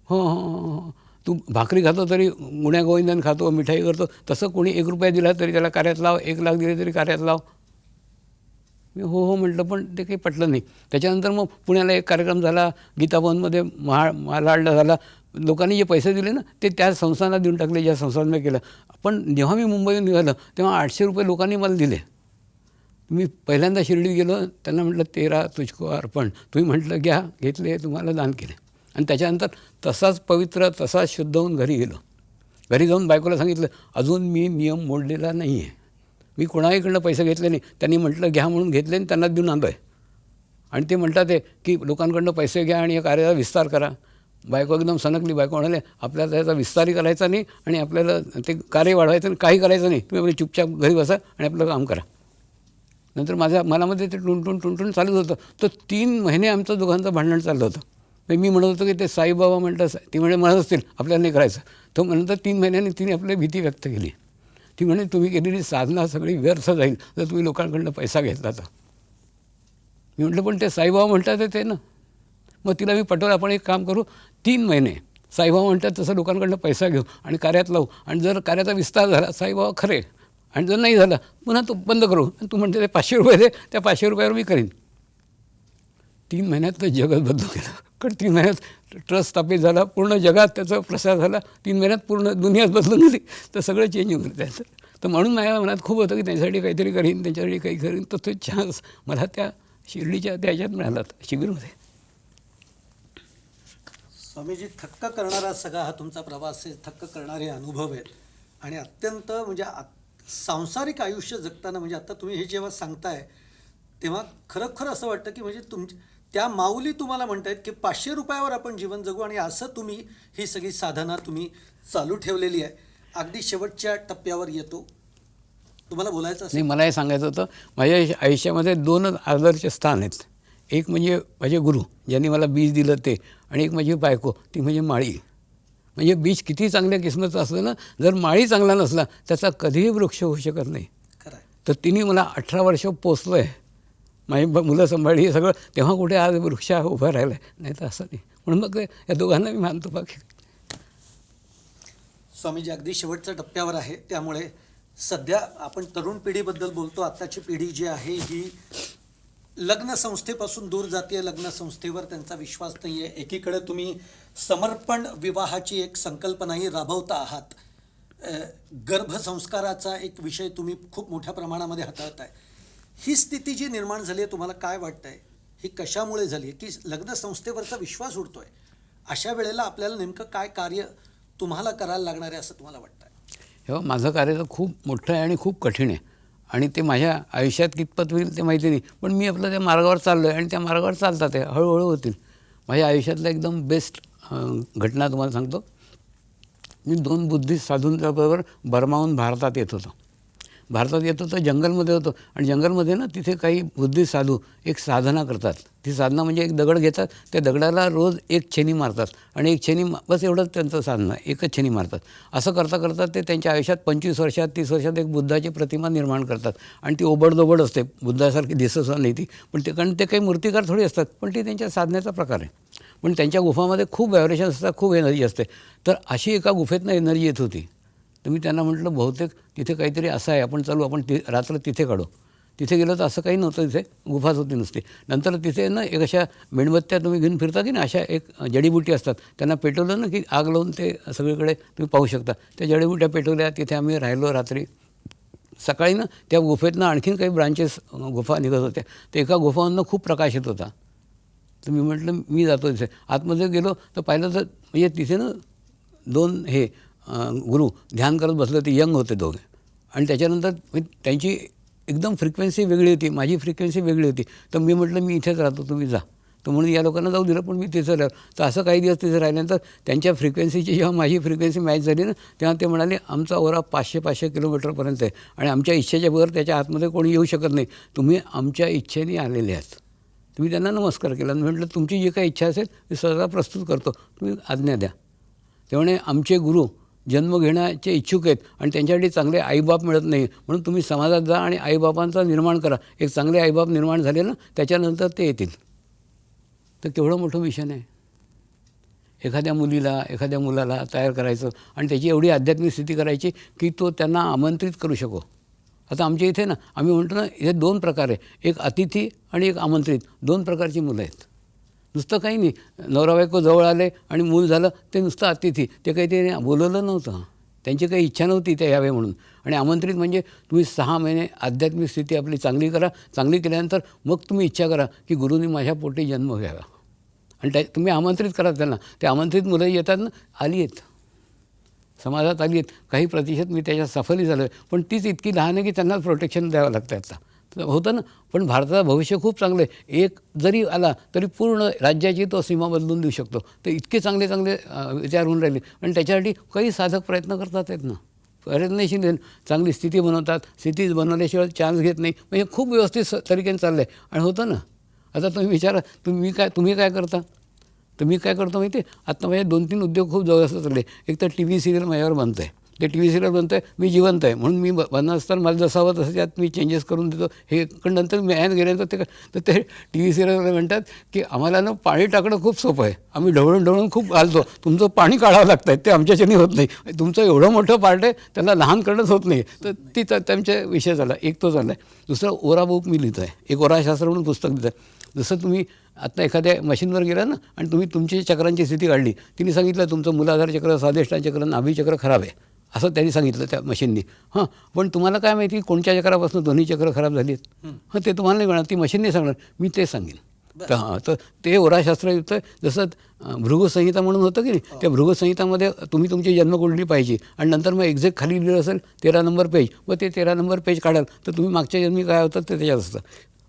हो हो हो, तू भाकरी खातो तरी गुण्या गोविंदान खातो, मिठाई करतो, तसं कोणी 1 रुपया दिला तरी त्याला कार्यात लाव, 1 लाख दिले तरी कार्यात लाव. मी हो हो म्हटलं, पण ते काही पटलं नाही. त्याच्यानंतर मग पुण्याला एक कार्यक्रम झाला, गीताभवनमध्ये महालाडला झाला. लोकांनी जे पैसे दिले ना ते त्या संस्थांना देऊन टाकले, ज्या संस्थांना केलं. पण जेव्हा मी मुंबईहून निघालं तेव्हा 800 रुपये लोकांनी मला दिले. मी पहिल्यांदा शिर्डीत गेलो, त्यांना म्हटलं 13 तुझको अर्पण. तुम्ही म्हटलं घ्या, घेतले, तुम्हाला दान केले. आणि त्याच्यानंतर तसाच पवित्र, तसाच शुद्ध होऊन घरी गेलो. घरी जाऊन बायकोला सांगितलं, अजून मी नियम मोडलेला नाही आहे. मी कोणाहीकडनं पैसे घेतले नाही. त्यांनी म्हटलं घ्या म्हणून घेतले आणि त्यांना देऊन आणलं आहे. आणि ते म्हणतात आहे की लोकांकडनं पैसे घ्या आणि या कार्याचा विस्तार करा. बायको एकदम सनकली. बायको म्हणाले आपल्याला त्याचा विस्तारही करायचा नाही आणि आपल्याला ते कार्य वाढवायचं नाही, काही करायचं नाही. तुम्ही आपली चुपचाप घरी बसा आणि आपलं काम करा. नंतर मनामध्ये ते टुणटुण चालत होतं. तर 3 महिने आमचं दोघांचं भांडण चाललं होतं. मी म्हणत होतो की ते साईबाबा म्हणतात, ती म्हणे म्हणत असतील आपल्याला नाही करायचं. तो नंतर 3 महिन्यांनी तिने आपली भीती व्यक्त केली. ती म्हणे तुम्ही केलेली साधना सगळी व्यर्थ जाईल जर तुम्ही लोकांकडनं पैसा घेतला तर. मी म्हटलं पण ते साईबाबा म्हणतात ते ना. मग तिला मी पटवलं आपण एक काम करू, 3 महिने साईबाबा म्हणतात तसं लोकांकडनं पैसा घेऊ आणि कार्यात लावू. आणि जर कार्याचा विस्तार झाला साईबाबा खरे, आणि जर नाही झाला पुन्हा तो बंद करू. आणि तू म्हणते ते 500 रुपये दे, त्या 500 रुपयावर मी करीन. 3 महिन्यात तर जगत बदलू केलं. कारण 3 महिन्यात ट्रस्ट स्थापित झाला, पूर्ण जगात त्याचा प्रसार झाला. 3 महिन्यात पूर्ण दुनियाच बदलून गेली. तर सगळं चेंज होऊन गेलं त्याचं. तर म्हणून माझ्या मनात खूप होतं की त्यांच्यासाठी काहीतरी करीन, त्यांच्यासाठी काही करीन. तर तो चान्स मला त्या शिर्डीच्या त्याच्यात मिळाला शिबिरमध्ये. स्वामीजी, थक्क करणारा सगळा हा तुमचा प्रवास आहे. थक्क करणारे अनुभव आहेत आणि अत्यंत म्हणजे सांसारिक आयुष्य जगताना म्हणजे आता तुम्ही हे जेव्हा सांगताय तेव्हा खरं असं वाटतं की म्हणजे त्या माऊली तुम्हाला म्हणतायत की 500 रुपयावर आपण जीवन जगू. आणि असं तुम्ही ही सगळी साधना तुम्ही चालू ठेवलेली आहे. अगदी शेवटच्या टप्प्यावर येतो, तुम्हाला बोलायचं असेल? नाही, मला हे सांगायचं होतं, माझ्या आयुष्यामध्ये 2 आदर्श स्थान आहेत. एक म्हणजे माझे गुरु ज्यांनी मला बीज दिलं ते, आणि एक माझी बायको, ती म्हणजे माळी. म्हणजे बीज किती चांगल्या किस्मतचं असलं ना, जर माळी चांगला नसला त्याचा कधीही वृक्ष होऊ शकत नाही. खरं आहे. तर तिने मला 18 वर्ष पोसलं आहे, माझी मुलं सांभाळली, हे सगळं. तेव्हा कुठे आज वृक्ष उभा राहिला आहे, नाही तर असं नाही. म्हणून मग या दोघांना मी मानतो. बाकी स्वामीजी, अगदी शेवटच्या टप्प्यावर आहे, त्यामुळे सध्या आपण तरुण पिढीबद्दल बोलतो. आत्ताची पिढी जी आहे ही लग्न संस्थेपासून दूर जाते, लग्न संस्थेवर त्यांचा विश्वास नाही आहे. एकीकडे तुम्ही समर्पण विवाहाची एक संकल्पनाही राबवता आहात. गर्भसंस्काराचा एक विषय तुम्ही खूप मोठ्या प्रमाणामध्ये हाताळताय. ही स्थिती जी निर्माण झाली आहे, तुम्हाला काय वाटतंय? ही कशामुळे झाली आहे की लग्न संस्थेवरचा विश्वास उडतोय? अशा वेळेला आपल्याला नेमकं काय कार्य तुम्हाला करायला लागणार आहे असं तुम्हाला वाटतंय? हे माझं कार्य तर खूप मोठं आहे आणि खूप कठीण आहे, आणि ते माझ्या आयुष्यात कितपत होईल ते माहिती नाही. पण मी आपलं त्या मार्गावर चाललो आहे आणि त्या मार्गावर चालतात आहे, हळूहळू होतील. माझ्या आयुष्यातलं एकदम बेस्ट घटना तुम्हाला सांगतो. मी 2 बुद्धिस्ट साधूंच्याबरोबर बर्माहून भारतात येत होतो. जंगलमध्ये होतो, आणि जंगलमध्ये ना तिथे काही बुद्धिस्ट साधू एक साधना करतात. ती साधना म्हणजे एक दगड घेतात, त्या दगडाला रोज 1 छेनी मारतात, आणि 1 छेनी बस एवढंच त्यांचं साधना, 1च छेनी मारतात. असं करता करता ते त्यांच्या आयुष्यात 25 वर्षात 30 वर्षात एक बुद्धाची प्रतिमा निर्माण करतात. आणि ती ओबडधोबड असते, बुद्धासारखी दिसत नाही ती, पण ते कारण ते काही मूर्तिकार थोडी असतात, पण ती त्यांच्या साधनेचा प्रकार आहे. पण त्यांच्या गुफामध्ये खूप व्हायब्रेशन असतात, खूप एनर्जी असते. तर अशी एका गुफेतनं एनर्जी येत होती. तर मी त्यांना म्हटलं बहुतेक तिथे काहीतरी असं आहे, आपण चालू, आपण रात्र तिथे काढू. तिथे गेलं तर असं काही नव्हतं, तिथे गुफाच होती नुसती. नंतर तिथे ना एक अशा मेणबत्त्या तुम्ही घेऊन फिरता की ना, अशा एक जडीबुटी असतात, त्यांना पेटवलं ना की आग लावून ते सगळीकडे तुम्ही पाहू शकता. त्या जडीबुट्या पेटवल्या, तिथे आम्ही राहिलो रात्री. सकाळी ना त्या गुफेतनं आणखीन काही ब्रांचेस गुफा निघत होत्या. तर एका गुफांना खूप प्रकाश येत होता. तर मी म्हटलं मी जातो तिथे. आतमध्ये गेलो तर पाहिलं तर म्हणजे तिथे ना 2 गुरु ध्यान करत बसले होते, यंग होते दोघे. आणि त्याच्यानंतर त्यांची एकदम फ्रिक्वेन्सी वेगळी होती, माझी फ्रिक्वेन्सी वेगळी होती. तर मी म्हटलं मी इथेच राहतो, तुम्ही जा. तर म्हणून या लोकांना जाऊ दिलं, पण मी तिथं राहिलो. तर असं काही दिवस तिथे राहिल्यानंतर त्यांच्या फ्रिक्वेन्सीची जेव्हा माझी फ्रिक्वेन्सी मॅच झाली ना, तेव्हा ते म्हणाले आमचा ओरा 500 किलोमीटरपर्यंत आहे, आणि आमच्या इच्छेच्या बरोबर त्याच्या आतमध्ये कोणी येऊ शकत नाही. तुम्ही आमच्या इच्छेने आलेले आहात. तुम्ही त्यांना नमस्कार केला. म्हटलं तुमची जी काही इच्छा असेल ती सहजा प्रस्तुत करतो, तुम्ही आज्ञा द्या. तेव्हा आमचे गुरु जन्म घेण्याचे इच्छुक आहेत, आणि त्यांच्यासाठी चांगले आईबाप मिळत नाही, म्हणून तुम्ही समाजात जा आणि आईबापांचा निर्माण करा. एक चांगले आईबाप निर्माण झाले ना, त्याच्यानंतर ते येतील. तर केवढं मोठं मिशन आहे. एखाद्या मुलीला, एखाद्या मुलाला तयार करायचं, आणि त्याची एवढी आध्यात्मिक स्थिती करायची की तो त्यांना आमंत्रित करू शको. आता आमच्या इथे ना आम्ही म्हणतो ना, हे 2 प्रकार आहे, एक अतिथी आणि एक आमंत्रित. 2 प्रकारची मुलं आहेत. नुसतं काही नाही, नवरा बायको जवळ आले आणि मूल झालं ते नुसतं अतिथी, ते काही ते बोलवलं नव्हतं, त्यांची काही इच्छा नव्हती ते यावे म्हणून. आणि आमंत्रित म्हणजे तुम्ही 6 महिने आध्यात्मिक स्थिती आपली चांगली करा. चांगली केल्यानंतर मग तुम्ही इच्छा करा की गुरुनी माझ्या पोटी जन्म घ्यावा, आणि तुम्ही आमंत्रित करा त्यांना. ते आमंत्रित मुलं येतात ना, आली आहेत. समाजात आली आहेत, काही प्रतिशत मी त्याच्यात सफलही झालो आहे, पण तीच इतकी लहान आहे की त्यांनाच प्रोटेक्शन द्यावं लागतं आता. तर होतं ना, पण भारताचं भविष्य खूप चांगलं आहे. एक जरी आला तरी पूर्ण राज्याची तो सीमा बदलून देऊ शकतो. तर इतके चांगले चांगले विचार होऊन राहिले आणि त्याच्यासाठी काही साधक प्रयत्न करतात आहेत ना. प्रयत्नशील आहेत, चांगली स्थिती बनवतात, स्थिती बनवल्याशिवाय चान्स घेत नाही, म्हणजे खूप व्यवस्थित तरीकेने चाललं आहे आणि होतं ना. आता तुम्ही विचारा, तुम्ही काय करता? तर मी काय करतो माहिती आहे, आत्ता माझे 2-3 उद्योग खूप जवळचं चालले. एक तर टी व्ही सिरियल माझ्यावर बनतं आहे, ते टी व्ही सिरियल बनतं आहे, मी जिवंत आहे म्हणून मी बनत असताना मला जसं हवं तसं त्यात मी चेंजेस करून देतो. हे पण नंतर मी गेल्यानंतर ते टी व्ही सिरियलमध्ये म्हणतात की आम्हाला ना पाणी टाकणं खूप सोपं आहे, आम्ही ढवळून खूप घालतो, तुमचं पाणी काढावं लागतं आहे, ते आमच्याच्याने होत नाही, तुमचं एवढं मोठं पार्ट आहे त्याला लहान करणंच होत नाही. तर ती त्यांचा विषय झाला, एक तो झाला आहे. दुसरं ओरा बुक मी लिहितो आहे, एक ओराशास्त्र म्हणून पुस्तक लिहितं आहे. जसं तुम्ही आत्ता एखाद्या मशीनवर गेला ना आणि तुम्ही तुमची चक्रांची स्थिती काढली, तिने सांगितलं तुमचं मूलाधार चक्र, स्वाधिष्ठान चक्र, नाभी चक्र खराब आहे असं त्यांनी सांगितलं त्या मशीननी. हां, पण तुम्हाला काय माहिती कोणत्या चक्रापासून दोन्ही चक्र खराब झाली आहेत? हां, ते तुम्हाला नाही कळणार, ती मशीन नाही सांगणार, मी ते सांगेन. तर हां, तर ते ओराशास्त्र युक्त जसं भृगुसंहिता म्हणून होतं की नाही, त्या भृगुसंहितामध्ये तुम्ही तुमची जन्मकुंडली पाहिजे आणि नंतर मग एक्झॅक्ट खाली लिहिलं असेल 13 नंबर पेज, मग ते 13 नंबर पेज काढाल तर तुम्ही मागच्या जन्मी काय होतं ते त्याच्यात असतं.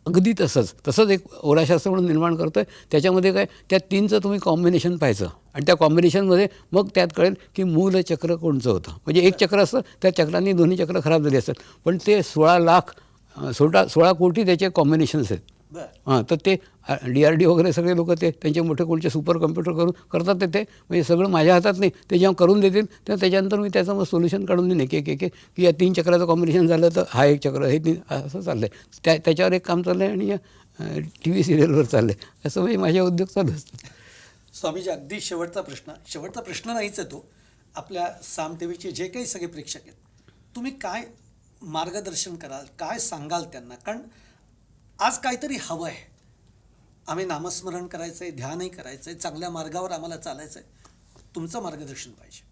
अगदी तसंच एक ओराशास्त्र म्हणून निर्माण करतो आहे. त्याच्यामध्ये काय, त्या 3चं तुम्ही कॉम्बिनेशन पाहायचं आणि त्या कॉम्बिनेशनमध्ये मग त्यात कळेल की मूलचक्र कोणचं होतं. म्हणजे एक चक्र असतं, त्या चक्रांनी दोन्ही चक्र खराब झाली असतात, पण ते 16 कोटी त्याचे कॉम्बिनेशन्स आहेत. हां, तर ते DRD वगैरे सगळे लोक ते त्यांचे मोठे कोणते सुपर कम्प्युटर करून करतात ते म्हणजे सगळं माझ्या हातात नाही. ते जेव्हा करून देतील तेव्हा त्याच्यानंतर मी त्याचं मग सोल्युशन काढून देईन एक की या 3 चक्राचं कॉम्बिनेशन झालं तर हा एक चक्र, हे 3 असं चाललं आहे. त्याच्यावर एक काम चाललं आहे आणि या टी व्ही सिरियलवर चाललं आहे. असं म्हणजे माझे उद्योग चालू असतात. स्वामीजी, अगदी शेवटचा प्रश्न नाहीच आहे तो. आपल्या साम टी व्हीचे जे काही सगळे प्रेक्षक आहेत, तुम्ही काय मार्गदर्शन कराल, काय सांगाल त्यांना? कारण आज काहीतरी हवं आहे, आम्ही नामस्मरण करायचं आहे, ध्यानही करायचं आहे, चांगल्या मार्गावर आम्हाला चालायचं आहे, तुमचं मार्गदर्शन पाहिजे.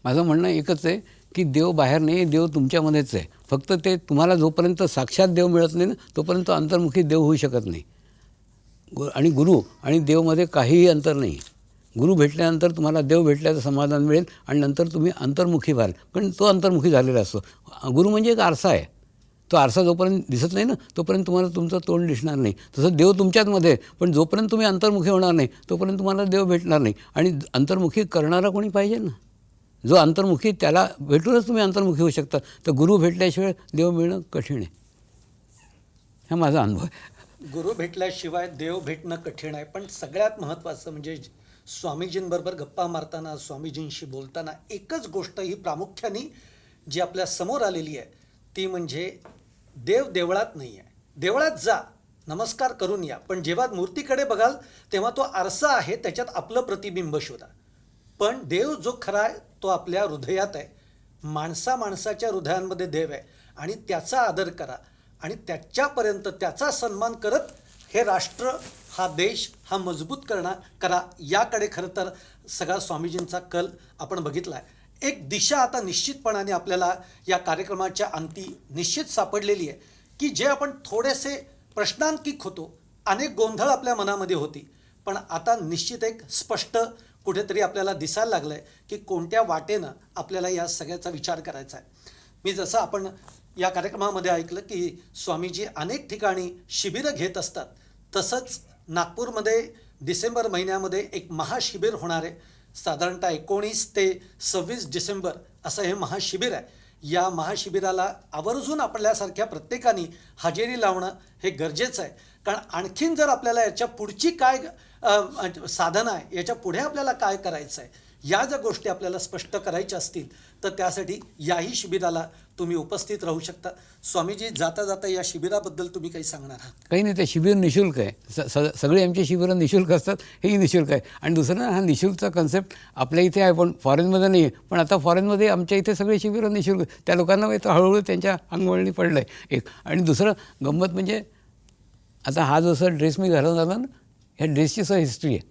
माझं म्हणणं एकच आहे की देव बाहेर नाही, देव तुमच्यामध्येच आहे. फक्त ते तुम्हाला जोपर्यंत साक्षात देव मिळत नाही ना, तोपर्यंत अंतर्मुखी देव होऊ शकत नाही. आणि गुरु आणि देवमध्ये काहीही अंतर नाही. गुरु भेटल्यानंतर तुम्हाला देव भेटल्याचं समाधान मिळेल आणि नंतर तुम्ही अंतर्मुखी व्हाल, पण तो अंतर्मुखी झालेला असतो. गुरु म्हणजे एक आरसा आहे, तो आरसा जोपर्यंत दिसत नाही ना तोपर्यंत तुम्हाला तुमचं तोंड दिसणार नाही. तसं देव तुमच्याचमध्ये आहे, पण जोपर्यंत तुम्ही अंतर्मुखी होणार नाही तोपर्यंत तुम्हाला देव भेटणार नाही. आणि अंतर्मुखी करणारा कोणी पाहिजे ना, जो अंतर्मुखी, त्याला भेटूनच तुम्ही अंतर्मुखी होऊ शकता. तर गुरु भेटल्याशिवाय देव मिळणं कठीण आहे, हा माझा अनुभव आहे. गुरु भेटल्याशिवाय देव भेटणं कठीण आहे, पण सगळ्यात महत्त्वाचं म्हणजे स्वामीजींबरोबर गप्पा मारताना, स्वामीजींशी बोलताना एकच गोष्ट ही प्रामुख्याने जी आपल्या समोर आलेली आहे ती म्हणजे देव देवळात नाही आहे. देवळात जा, नमस्कार करून या, पण जेव्हा मूर्तीकडे बघाल तेव्हा तो आरसा आहे, त्याच्यात आपलं प्रतिबिंब शोधा. पण देव जो खरा आहे तो आपल्या हृदयात आहे. माणसाच्या हृदयांमध्ये देव आहे आणि त्याचा आदर करा आणि त्याच्यापर्यंत त्याचा सन्मान करत हे राष्ट्र, हा देश, हा मजबूत करा. याकडे खरं तर सगळा स्वामीजींचा कल आपण बघितला आहे. एक दिशा आता निश्चितपणाने आपल्याला या कार्यक्रमाच्या अंती निश्चित सापडलेली आहे की जे आपण थोडेसे प्रश्नांकित होतो, अनेक गोंधळ आपल्या मनामध्ये होती, पण आता निश्चित एक स्पष्ट कुठेतरी आपल्याला दिसायला लागलं आहे की कोणत्या वाटेनं आपल्याला या सगळ्याचा विचार करायचा आहे. मी जसं आपण या कार्यक्रमामध्ये ऐकलं की स्वामीजी अनेक ठिकाणी शिबिरं घेत असतात, तसंच नागपूरमध्ये डिसेंबर महिन्यामध्ये एक महाशिबिर होणार आहे. साधारणतः 19 ते 26 डिसेंबर असं हे महाशिबिर आहे. या महाशिबिराला आवर्जून आपल्यासारख्या प्रत्येकाने हजेरी लावणं हे गरजेचं आहे. कारण आणखीन जर आपल्याला याच्या पुढची काय साधना आहे, याच्या पुढे आपल्याला काय करायचं आहे, या ज्या गोष्टी आपल्याला स्पष्ट करायच्या असतील तर त्यासाठी याही शिबिराला तुम्ही उपस्थित राहू शकता. स्वामीजी, जाता जाता या शिबिराबद्दल तुम्ही काही सांगणार आहात? काही नाही, ते शिबिर निःशुल्क आहे. सगळे आमचे शिबिरं निःशुल्क असतात, हेही निःशुल्क आहे. आणि दुसरं, हा निःशुल्कचा कन्सेप्ट आपल्या इथे आहे पण फॉरेनमध्ये नाही आहे. पण आता फॉरेनमध्ये आमच्या इथे सगळे शिबिरं निःशुल्क, त्या लोकांना माहिती हळूहळू त्यांच्या अंगवळणी पडलं आहे एक. आणि दुसरं गंमत म्हणजे आता हा जसं ड्रेस मी घालून आला ना, ह्या ड्रेसची सह हिस्ट्री आहे.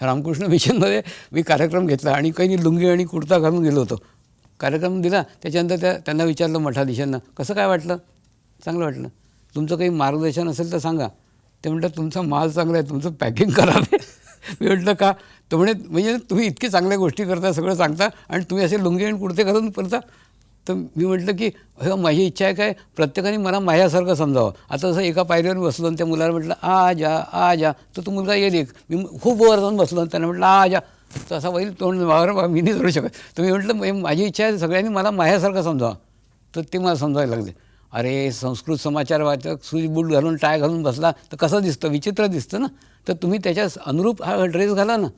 रामकृष्ण मिशनमध्ये मी कार्यक्रम घेतला आणि काही लुंगी आणि कुर्ता घालून गेलो होतो. कार्यक्रम दिला, त्याच्यानंतर त्यांना विचारलं मठाधीशांना, कसं काय वाटलं? चांगलं वाटलं. तुमचं काही मार्गदर्शन असेल तर सांगा. ते म्हणतात तुमचा माल चांगला आहे, तुमचं पॅकिंग करावे. मी म्हटलं का? तो म्हणजे तुम्ही इतकी चांगल्या गोष्टी करता, सगळं सांगता आणि तुम्ही असे लुंगी आणि कुर्ते घालून पडता. तर मी म्हटलं की माझी इच्छा आहे काय, प्रत्येकाने मला माझ्यासारखं समजावं. आता जसं एका पायरीवर बसलो आणि त्या मुलाला म्हटलं आ जा, तर तो मुलगा येईल एक. मी खूप वर जाऊन बसलो आणि त्यानं म्हटलं आ जा, तर असा बैल तोंड वावर मी नाही करू शकत. तर मी म्हटलं माझी इच्छा आहे सगळ्यांनी मला माझ्यासारखं समजावं. तर ते मला समजायला लागले. अरे संस्कृत समाचार वाचक सूज बूट घालून टाय घालून बसला तर कसं दिसतं, विचित्र दिसतं ना. तर तुम्ही त्याच्या अनुरूप हा ड्रेस घाला ना.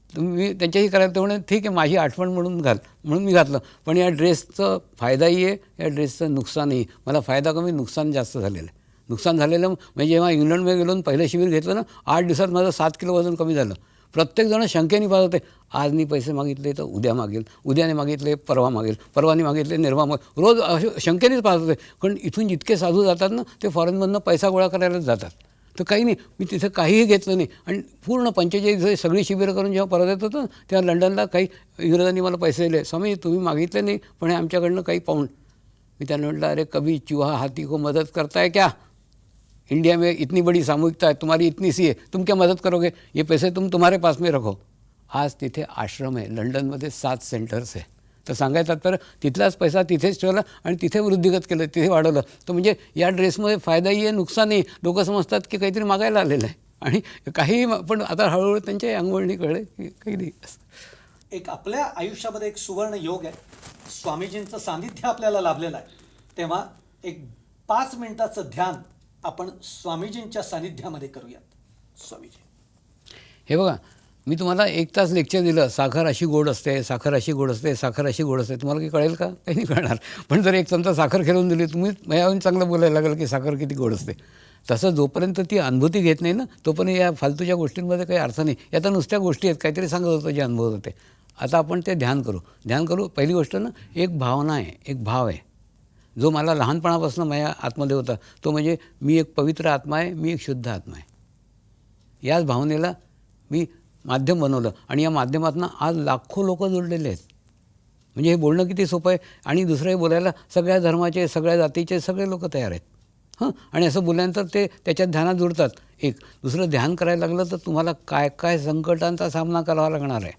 तुम्ही त्यांच्याही करायला तर म्हणे ठीक आहे, माझी आठवण म्हणून घाल, म्हणून मी घातलं. पण या ड्रेसचं फायदाही आहे, या ड्रेसचं नुकसानही. मला फायदा कमी, नुकसान जास्त झालेलं आहे. नुकसान झालेलं म्हणजे जेव्हा इंग्लंडमध्ये गेलो आणि पहिलं शिबिर घेतलं ना, 8 दिवसात माझं 7 किलो वजन कमी झालं. प्रत्येकजण शंकेने पाहत होते, आज मी पैसे मागितले तर उद्या मागेल, उद्याने मागितले परवा मागेल, परवाने मागितले निर्वा मागेल. रोज असे शंकेनेच पाहत होते. कारण इथून जितके साधू जातात ना, ते फॉरेनमधनं पैसा गोळा करायलाच जातात. तर काही नाही, मी तिथं काहीही घेतलं नाही. आणि पूर्ण 45 सगळी शिबिरं करून जेव्हा परत येत होतं तेव्हा लंडनला काही इंग्रजांनी मला पैसे दिले. स्वामी तुम्ही मागितले नाही, पण हे आमच्याकडनं काही पाऊंड. मी त्यांना म्हटलं, अरे कभी चूहा हाथी को मदद करता है क्या? इंडिया में इतनी बड़ी सामूहिकता है, तुम्हारी इतनी सी है, तुम क्या मदद करोगे? ये पैसे तुम्हारे पास में रखो. आज तिथे आश्रम आहे, लंडनमध्ये 7 सेंटर्स आहे. तर सांगायचं तर तिथलाच पैसा तिथेच ठेवला आणि तिथे वृद्धिगत केलं, तिथे वाढवलं. तर म्हणजे या ड्रेसमध्ये फायदाही आहे, नुकसानही. लोकं समजतात की काहीतरी मागायला आलेलं आहे आणि काही पण आता हळूहळू त्यांच्या अंगवळणी कळलं की काही नाही. एक आपल्या आयुष्यामध्ये एक सुवर्ण योग आहे. स्वामीजींचं सानिध्य आपल्याला लाभलेलं आहे. तेव्हा एक 5 मिनिटाचं ध्यान आपण स्वामीजींच्या सानिध्यामध्ये करूयात. स्वामीजी, हे बघा, मी तुम्हाला 1 तास लेक्चर दिलं, साखर अशी गोड असते, साखर अशी गोड असते, साखर अशी गोड असते. तुम्हाला काही कळेल का? काही नाही कळणार. पण जर 1 चमचा साखर खेळून दिली, तुम्ही माझ्याहून चांगलं बोलायला लागेल की साखर किती गोड असते. तसं जोपर्यंत ती अनुभूती घेत नाही ना, तोपर्यंत या फालतूच्या गोष्टींमध्ये काही अर्थ नाही. या तर नुसत्या गोष्टी आहेत, काहीतरी सांगत होतं जे अनुभवत होते. आता आपण ते ध्यान करू. पहिली गोष्ट ना, एक भावना आहे, एक भाव आहे, जो मला लहानपणापासून माझ्या आतमध्ये होता. तो म्हणजे मी एक पवित्र आत्मा आहे, मी एक शुद्ध आत्मा आहे. याच भावनेला मी माध्यम बनवलं आणि या माध्यमातून आज लाखो लोक जोडलेले आहेत. म्हणजे हे बोलणं किती सोपं आहे. आणि दुसरंही बोलायला सगळ्या धर्माचे, सगळ्या जातीचे सगळे लोक तयार आहेत. आणि असं बोलल्यानंतर ते त्याच्यात ध्यानात जुळतात. एक दुसरं ध्यान करायला लागलं तर तुम्हाला काय काय संकटांचा सामना करावा लागणार आहे,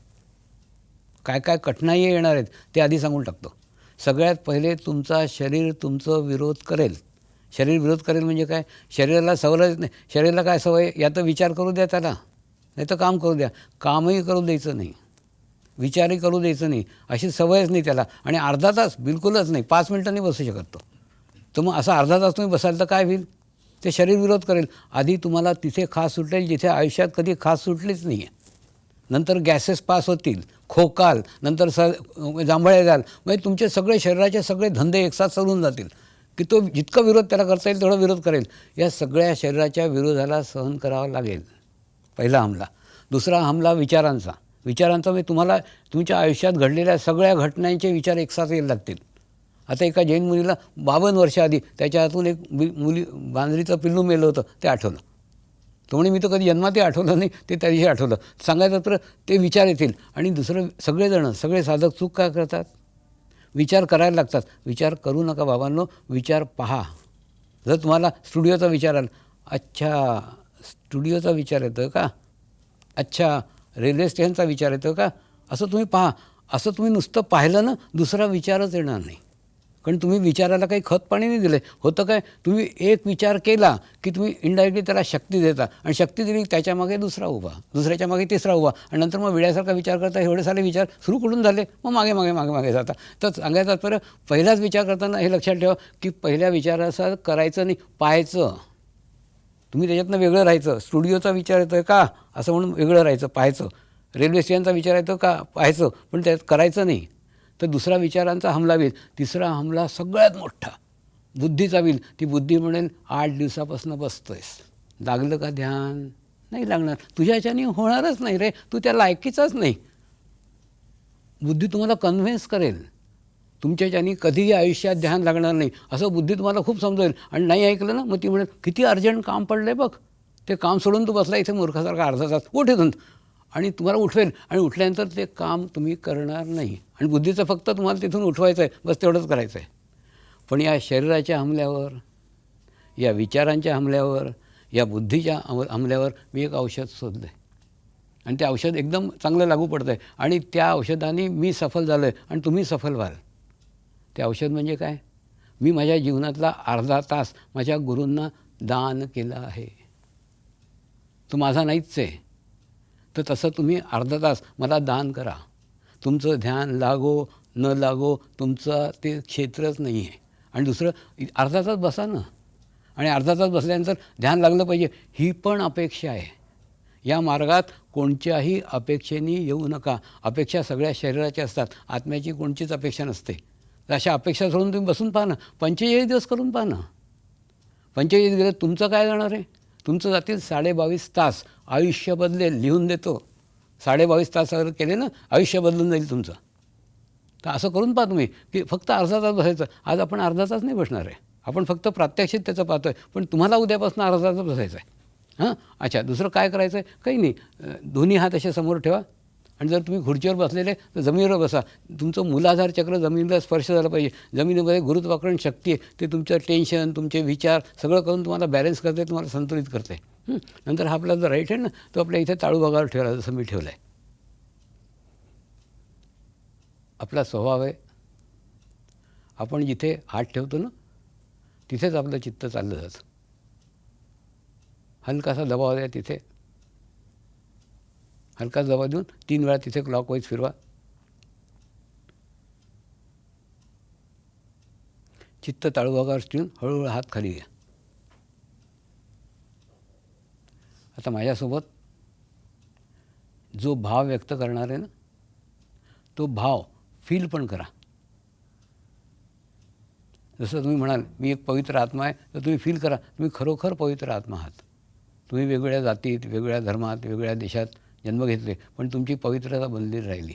काय काय कठीणाई येणार आहेत ते आधी सांगून टाकतो. सगळ्यात पहिले तुमचा शरीर तुमचं विरोध करेल. शरीर विरोध करेल म्हणजे काय? शरीराला सवयच नाही. शरीराला काय सवय? या तर विचार करू द्या त्याला, नाही तर काम करू द्या. कामही करू द्यायचं नाही, विचारही करू द्यायचं नाही, अशी सवयच नाही त्याला. आणि अर्धा तास बिलकुलच नाही, 5 मिनिटांनी बसू शकत तो. तर मग असा अर्धा तास तुम्ही बसाल तर काय होईल? ते शरीर विरोध करेल. आधी तुम्हाला तिथे खास सुटेल जिथे आयुष्यात कधी खास सुटलीच नाही आहे. नंतर गॅसेस पास होतील, खोकाल, नंतर जांभळे जाल. म्हणजे तुमचे सगळे शरीराचे सगळे धंदे एकसाथ चालून जातील की तो जितका विरोध त्याला करता येईल तेवढा विरोध करेल. या सगळ्या शरीराच्या विरोधाला सहन करावा लागेल, पहिला हमला. दुसरा हमला विचारांचा. म्हणजे तुम्हाला तुमच्या आयुष्यात घडलेल्या सगळ्या घटनांचे विचार एकसाथ यायला लागतील. आता एका जैन मुलीला 52 वर्ष आधी त्याच्या हातून एक मुली बांधरीचं पिल्लू मेलं होतं, ते आठवलं. तो म्हणे मी तर कधी जन्मातही आठवलं नाही, ते त्या दिवशी आठवलं. सांगायचं तर ते विचार येतील. आणि दुसरं, सगळे साधक चूक काय करतात? विचार करायला लागतात. विचार करू नका बाबांनो, विचार पहा. जर तुम्हाला स्टुडिओचा विचार आला, अच्छा स्टुडिओचा विचार येतो का? अच्छा रेल्वे स्टेशनचा विचार येतो का? असं तुम्ही पहा. असं तुम्ही नुसतं पाहिलं ना, दुसरा विचारच येणार नाही. कारण तुम्ही विचाराला काही खत पाणी नाही दिलं. होतं काय? तुम्ही एक विचार केला की तुम्ही इनडायरेक्टली त्याला शक्ती देता. आणि शक्ती दिली त्याच्यामागे दुसरा उभा, दुसऱ्याच्या मागे तिसरा उभा. आणि नंतर मग वेड्यासारखा विचार करता. एवढे सारे विचार सुरू कुठून झाले? मग मागे जाता. तर सांगायचं तर पहिलाच विचार करताना हे लक्षात ठेवा की पहिल्या विचाराचं करायचं नाही, पाहायचं. तुम्ही त्याच्यातनं वेगळं राहायचं. स्टुडिओचा विचार येतो आहे का असं म्हणून वेगळं राहायचं, पाहायचं. रेल्वे स्टेशनचा विचार येतो का, पाहायचं. पण त्यात करायचं नाही. तर दुसरा विचारांचा हमला होईल. तिसरा हमला सगळ्यात मोठा बुद्धीचा होईल. ती बुद्धी म्हणेल 8 दिवसापासून बसतोयस, लागलं का ध्यान? नाही लागणार. तुझ्या ह्याच्याने होणारच नाही रे, तू त्या लायकीचाच नाही. बुद्धी तुम्हाला कन्व्हिन्स करेल तुमच्या ह्याच्याने कधीही आयुष्यात ध्यान लागणार नाही, असं बुद्धी तुम्हाला खूप समजेल. आणि नाही ऐकलं ना, मग ती म्हणेल किती अर्जंट काम पडलं आहे बघ, ते काम सोडून तू बसला इथे मूर्खासारखा अर्धा तास, उठ इथून. आणि तुम्हाला उठवेल. आणि उठल्यानंतर ते काम तुम्ही करणार नाही. आणि बुद्धीचं फक्त तुम्हाला तिथून उठवायचं आहे, बस तेवढंच करायचं आहे. पण या शरीराच्या हमल्यावर, या विचारांच्या हमल्यावर, या बुद्धीच्या हमल्यावर मी एक औषध शोधलं आहे. आणि ते औषध एकदम चांगलं लागू पडतं आहे आणि त्या औषधाने मी सफल झालो आहे आणि तुम्ही सफल व्हाल. ते औषध म्हणजे काय? मी माझ्या जीवनातला अर्धा तास माझ्या गुरूंना दान केलं आहे. तो माझा नाहीच आहे. तर तसं तुम्ही अर्धा तास मला दान करा. तुमचं ध्यान लागो न लागो तुमचं ते क्षेत्रच नाही आहे. आणि दुसरं अर्धा तास बसा ना, आणि अर्धा तास बसल्यानंतर ध्यान लागलं पाहिजे ही पण अपेक्षा आहे. या मार्गात कोणत्याही अपेक्षेने येऊ नका. अपेक्षा सगळ्या शरीराच्या असतात, आत्म्याची कोणतीच अपेक्षा नसते. तर अशा अपेक्षा सोडून तुम्ही बसून पहा ना, 45 दिवस करून पहा ना. 45 दिवस तुमचं काय जाणार आहे? तुमचं जातील 22.5 तास. आयुष्य बदलेल, लिहून देतो. 22.5 तास अगर केले ना, आयुष्य बदलून जाईल तुमचं. तर असं करून पहा तुम्ही की फक्त अर्धा तास बसायचं. आज आपण अर्धा तास नाही बसणार आहे, आपण फक्त प्रात्यक्षिक त्याचं पाहतो आहे. पण तुम्हाला उद्यापासून अर्धा तास बसायचं आहे. हां, अच्छा. दुसरं काय करायचं आहे? काही नाही. दोन्ही हात असे समोर ठेवा आणि जर तुम्ही खुर्चीवर बसलेले तर जमिनीवर बसा. तुमचं मूलाधार चक्र जमिनीला स्पर्श झाला पाहिजे. जमिनीमध्ये गुरुत्वाकर्षण शक्ती आहे, ते तुमचं टेन्शन, तुमचे विचार सगळं करून तुम्हाला बॅलन्स करते, तुम्हाला संतुलित करते. नंतर हा आपला जो राईट आहे ना, तो आपल्या इथे ताळू भागावर ठेवला, जसं मी ठेवला आहे. आपला स्वभाव आहे, आपण जिथे हात ठेवतो ना तिथेच आपलं चित्त चाललं जातं. हलकासा दबाव द्या तिथे, हलका दबाव देऊन 3 वेळा तिथे क्लॉकवाईज फिरवा. चित्त ताळूभागावर ठेवून हळूहळू हात खाली घ्या. आता माझ्यासोबत जो भाव व्यक्त करणार आहे ना, तो भाव फील पण करा. जसं तुम्ही म्हणाल मी एक पवित्र आत्मा आहे, तर तुम्ही फील करा तुम्ही खरोखर पवित्र आत्मा आहात. तुम्ही वेगवेगळ्या जातीत, वेगवेगळ्या धर्मात, वेगवेगळ्या देशात जन्म घेतले, पण तुमची पवित्रता बनलेली राहिली.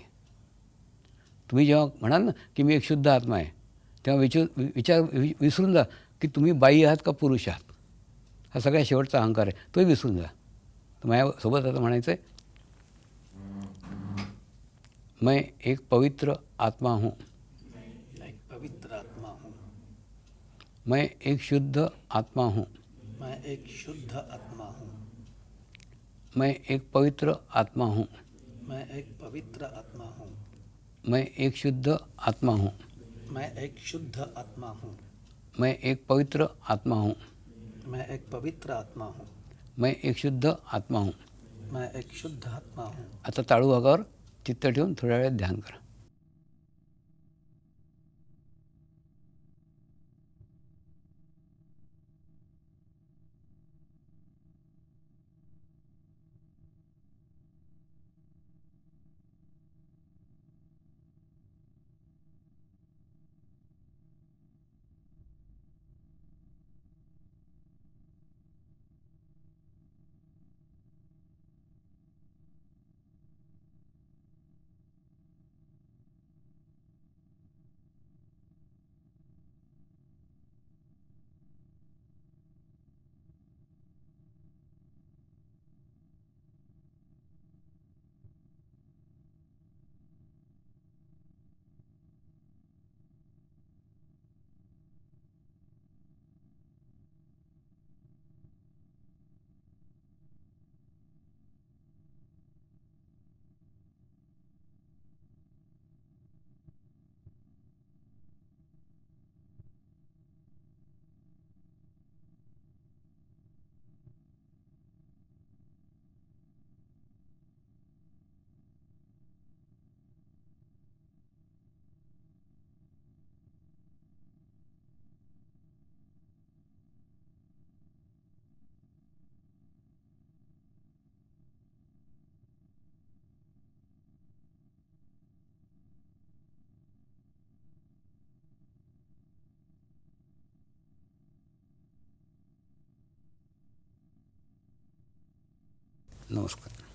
तुम्ही जेव्हा म्हणाल ना की मी एक शुद्ध आत्मा आहे, तेव्हा विचार विसरून जा की तुम्ही बाई आहात का पुरुष आहात. हा सगळ्यात शेवटचा अहंकार आहे, तोही विसरून जा. तर माझ्यासोबत आता म्हणायचं आहे, मैं एक पवित्र आत्मा हूँ. मैं एक पवित्र आत्मा हूँ. मैं एक शुद्ध आत्मा हूँ. मैं एक शुद्ध आत्मा हूँ. मैं एक पवित्र आत्मा हूँ. मैं एक पवित्र आत्मा हूँ. मैं एक शुद्ध आत्मा हूँ. मैं एक शुद्ध आत्मा हूँ. मैं एक पवित्र आत्मा हूँ. मैं एक पवित्र आत्मा हूँ. मैं एक शुद्ध आत्मा हूँ. मैं एक शुद्ध आत्मा हूँ. आता ताळू भागावर चित्त ठेवून थोड्या वेळात ध्यान करा. नमस्कार.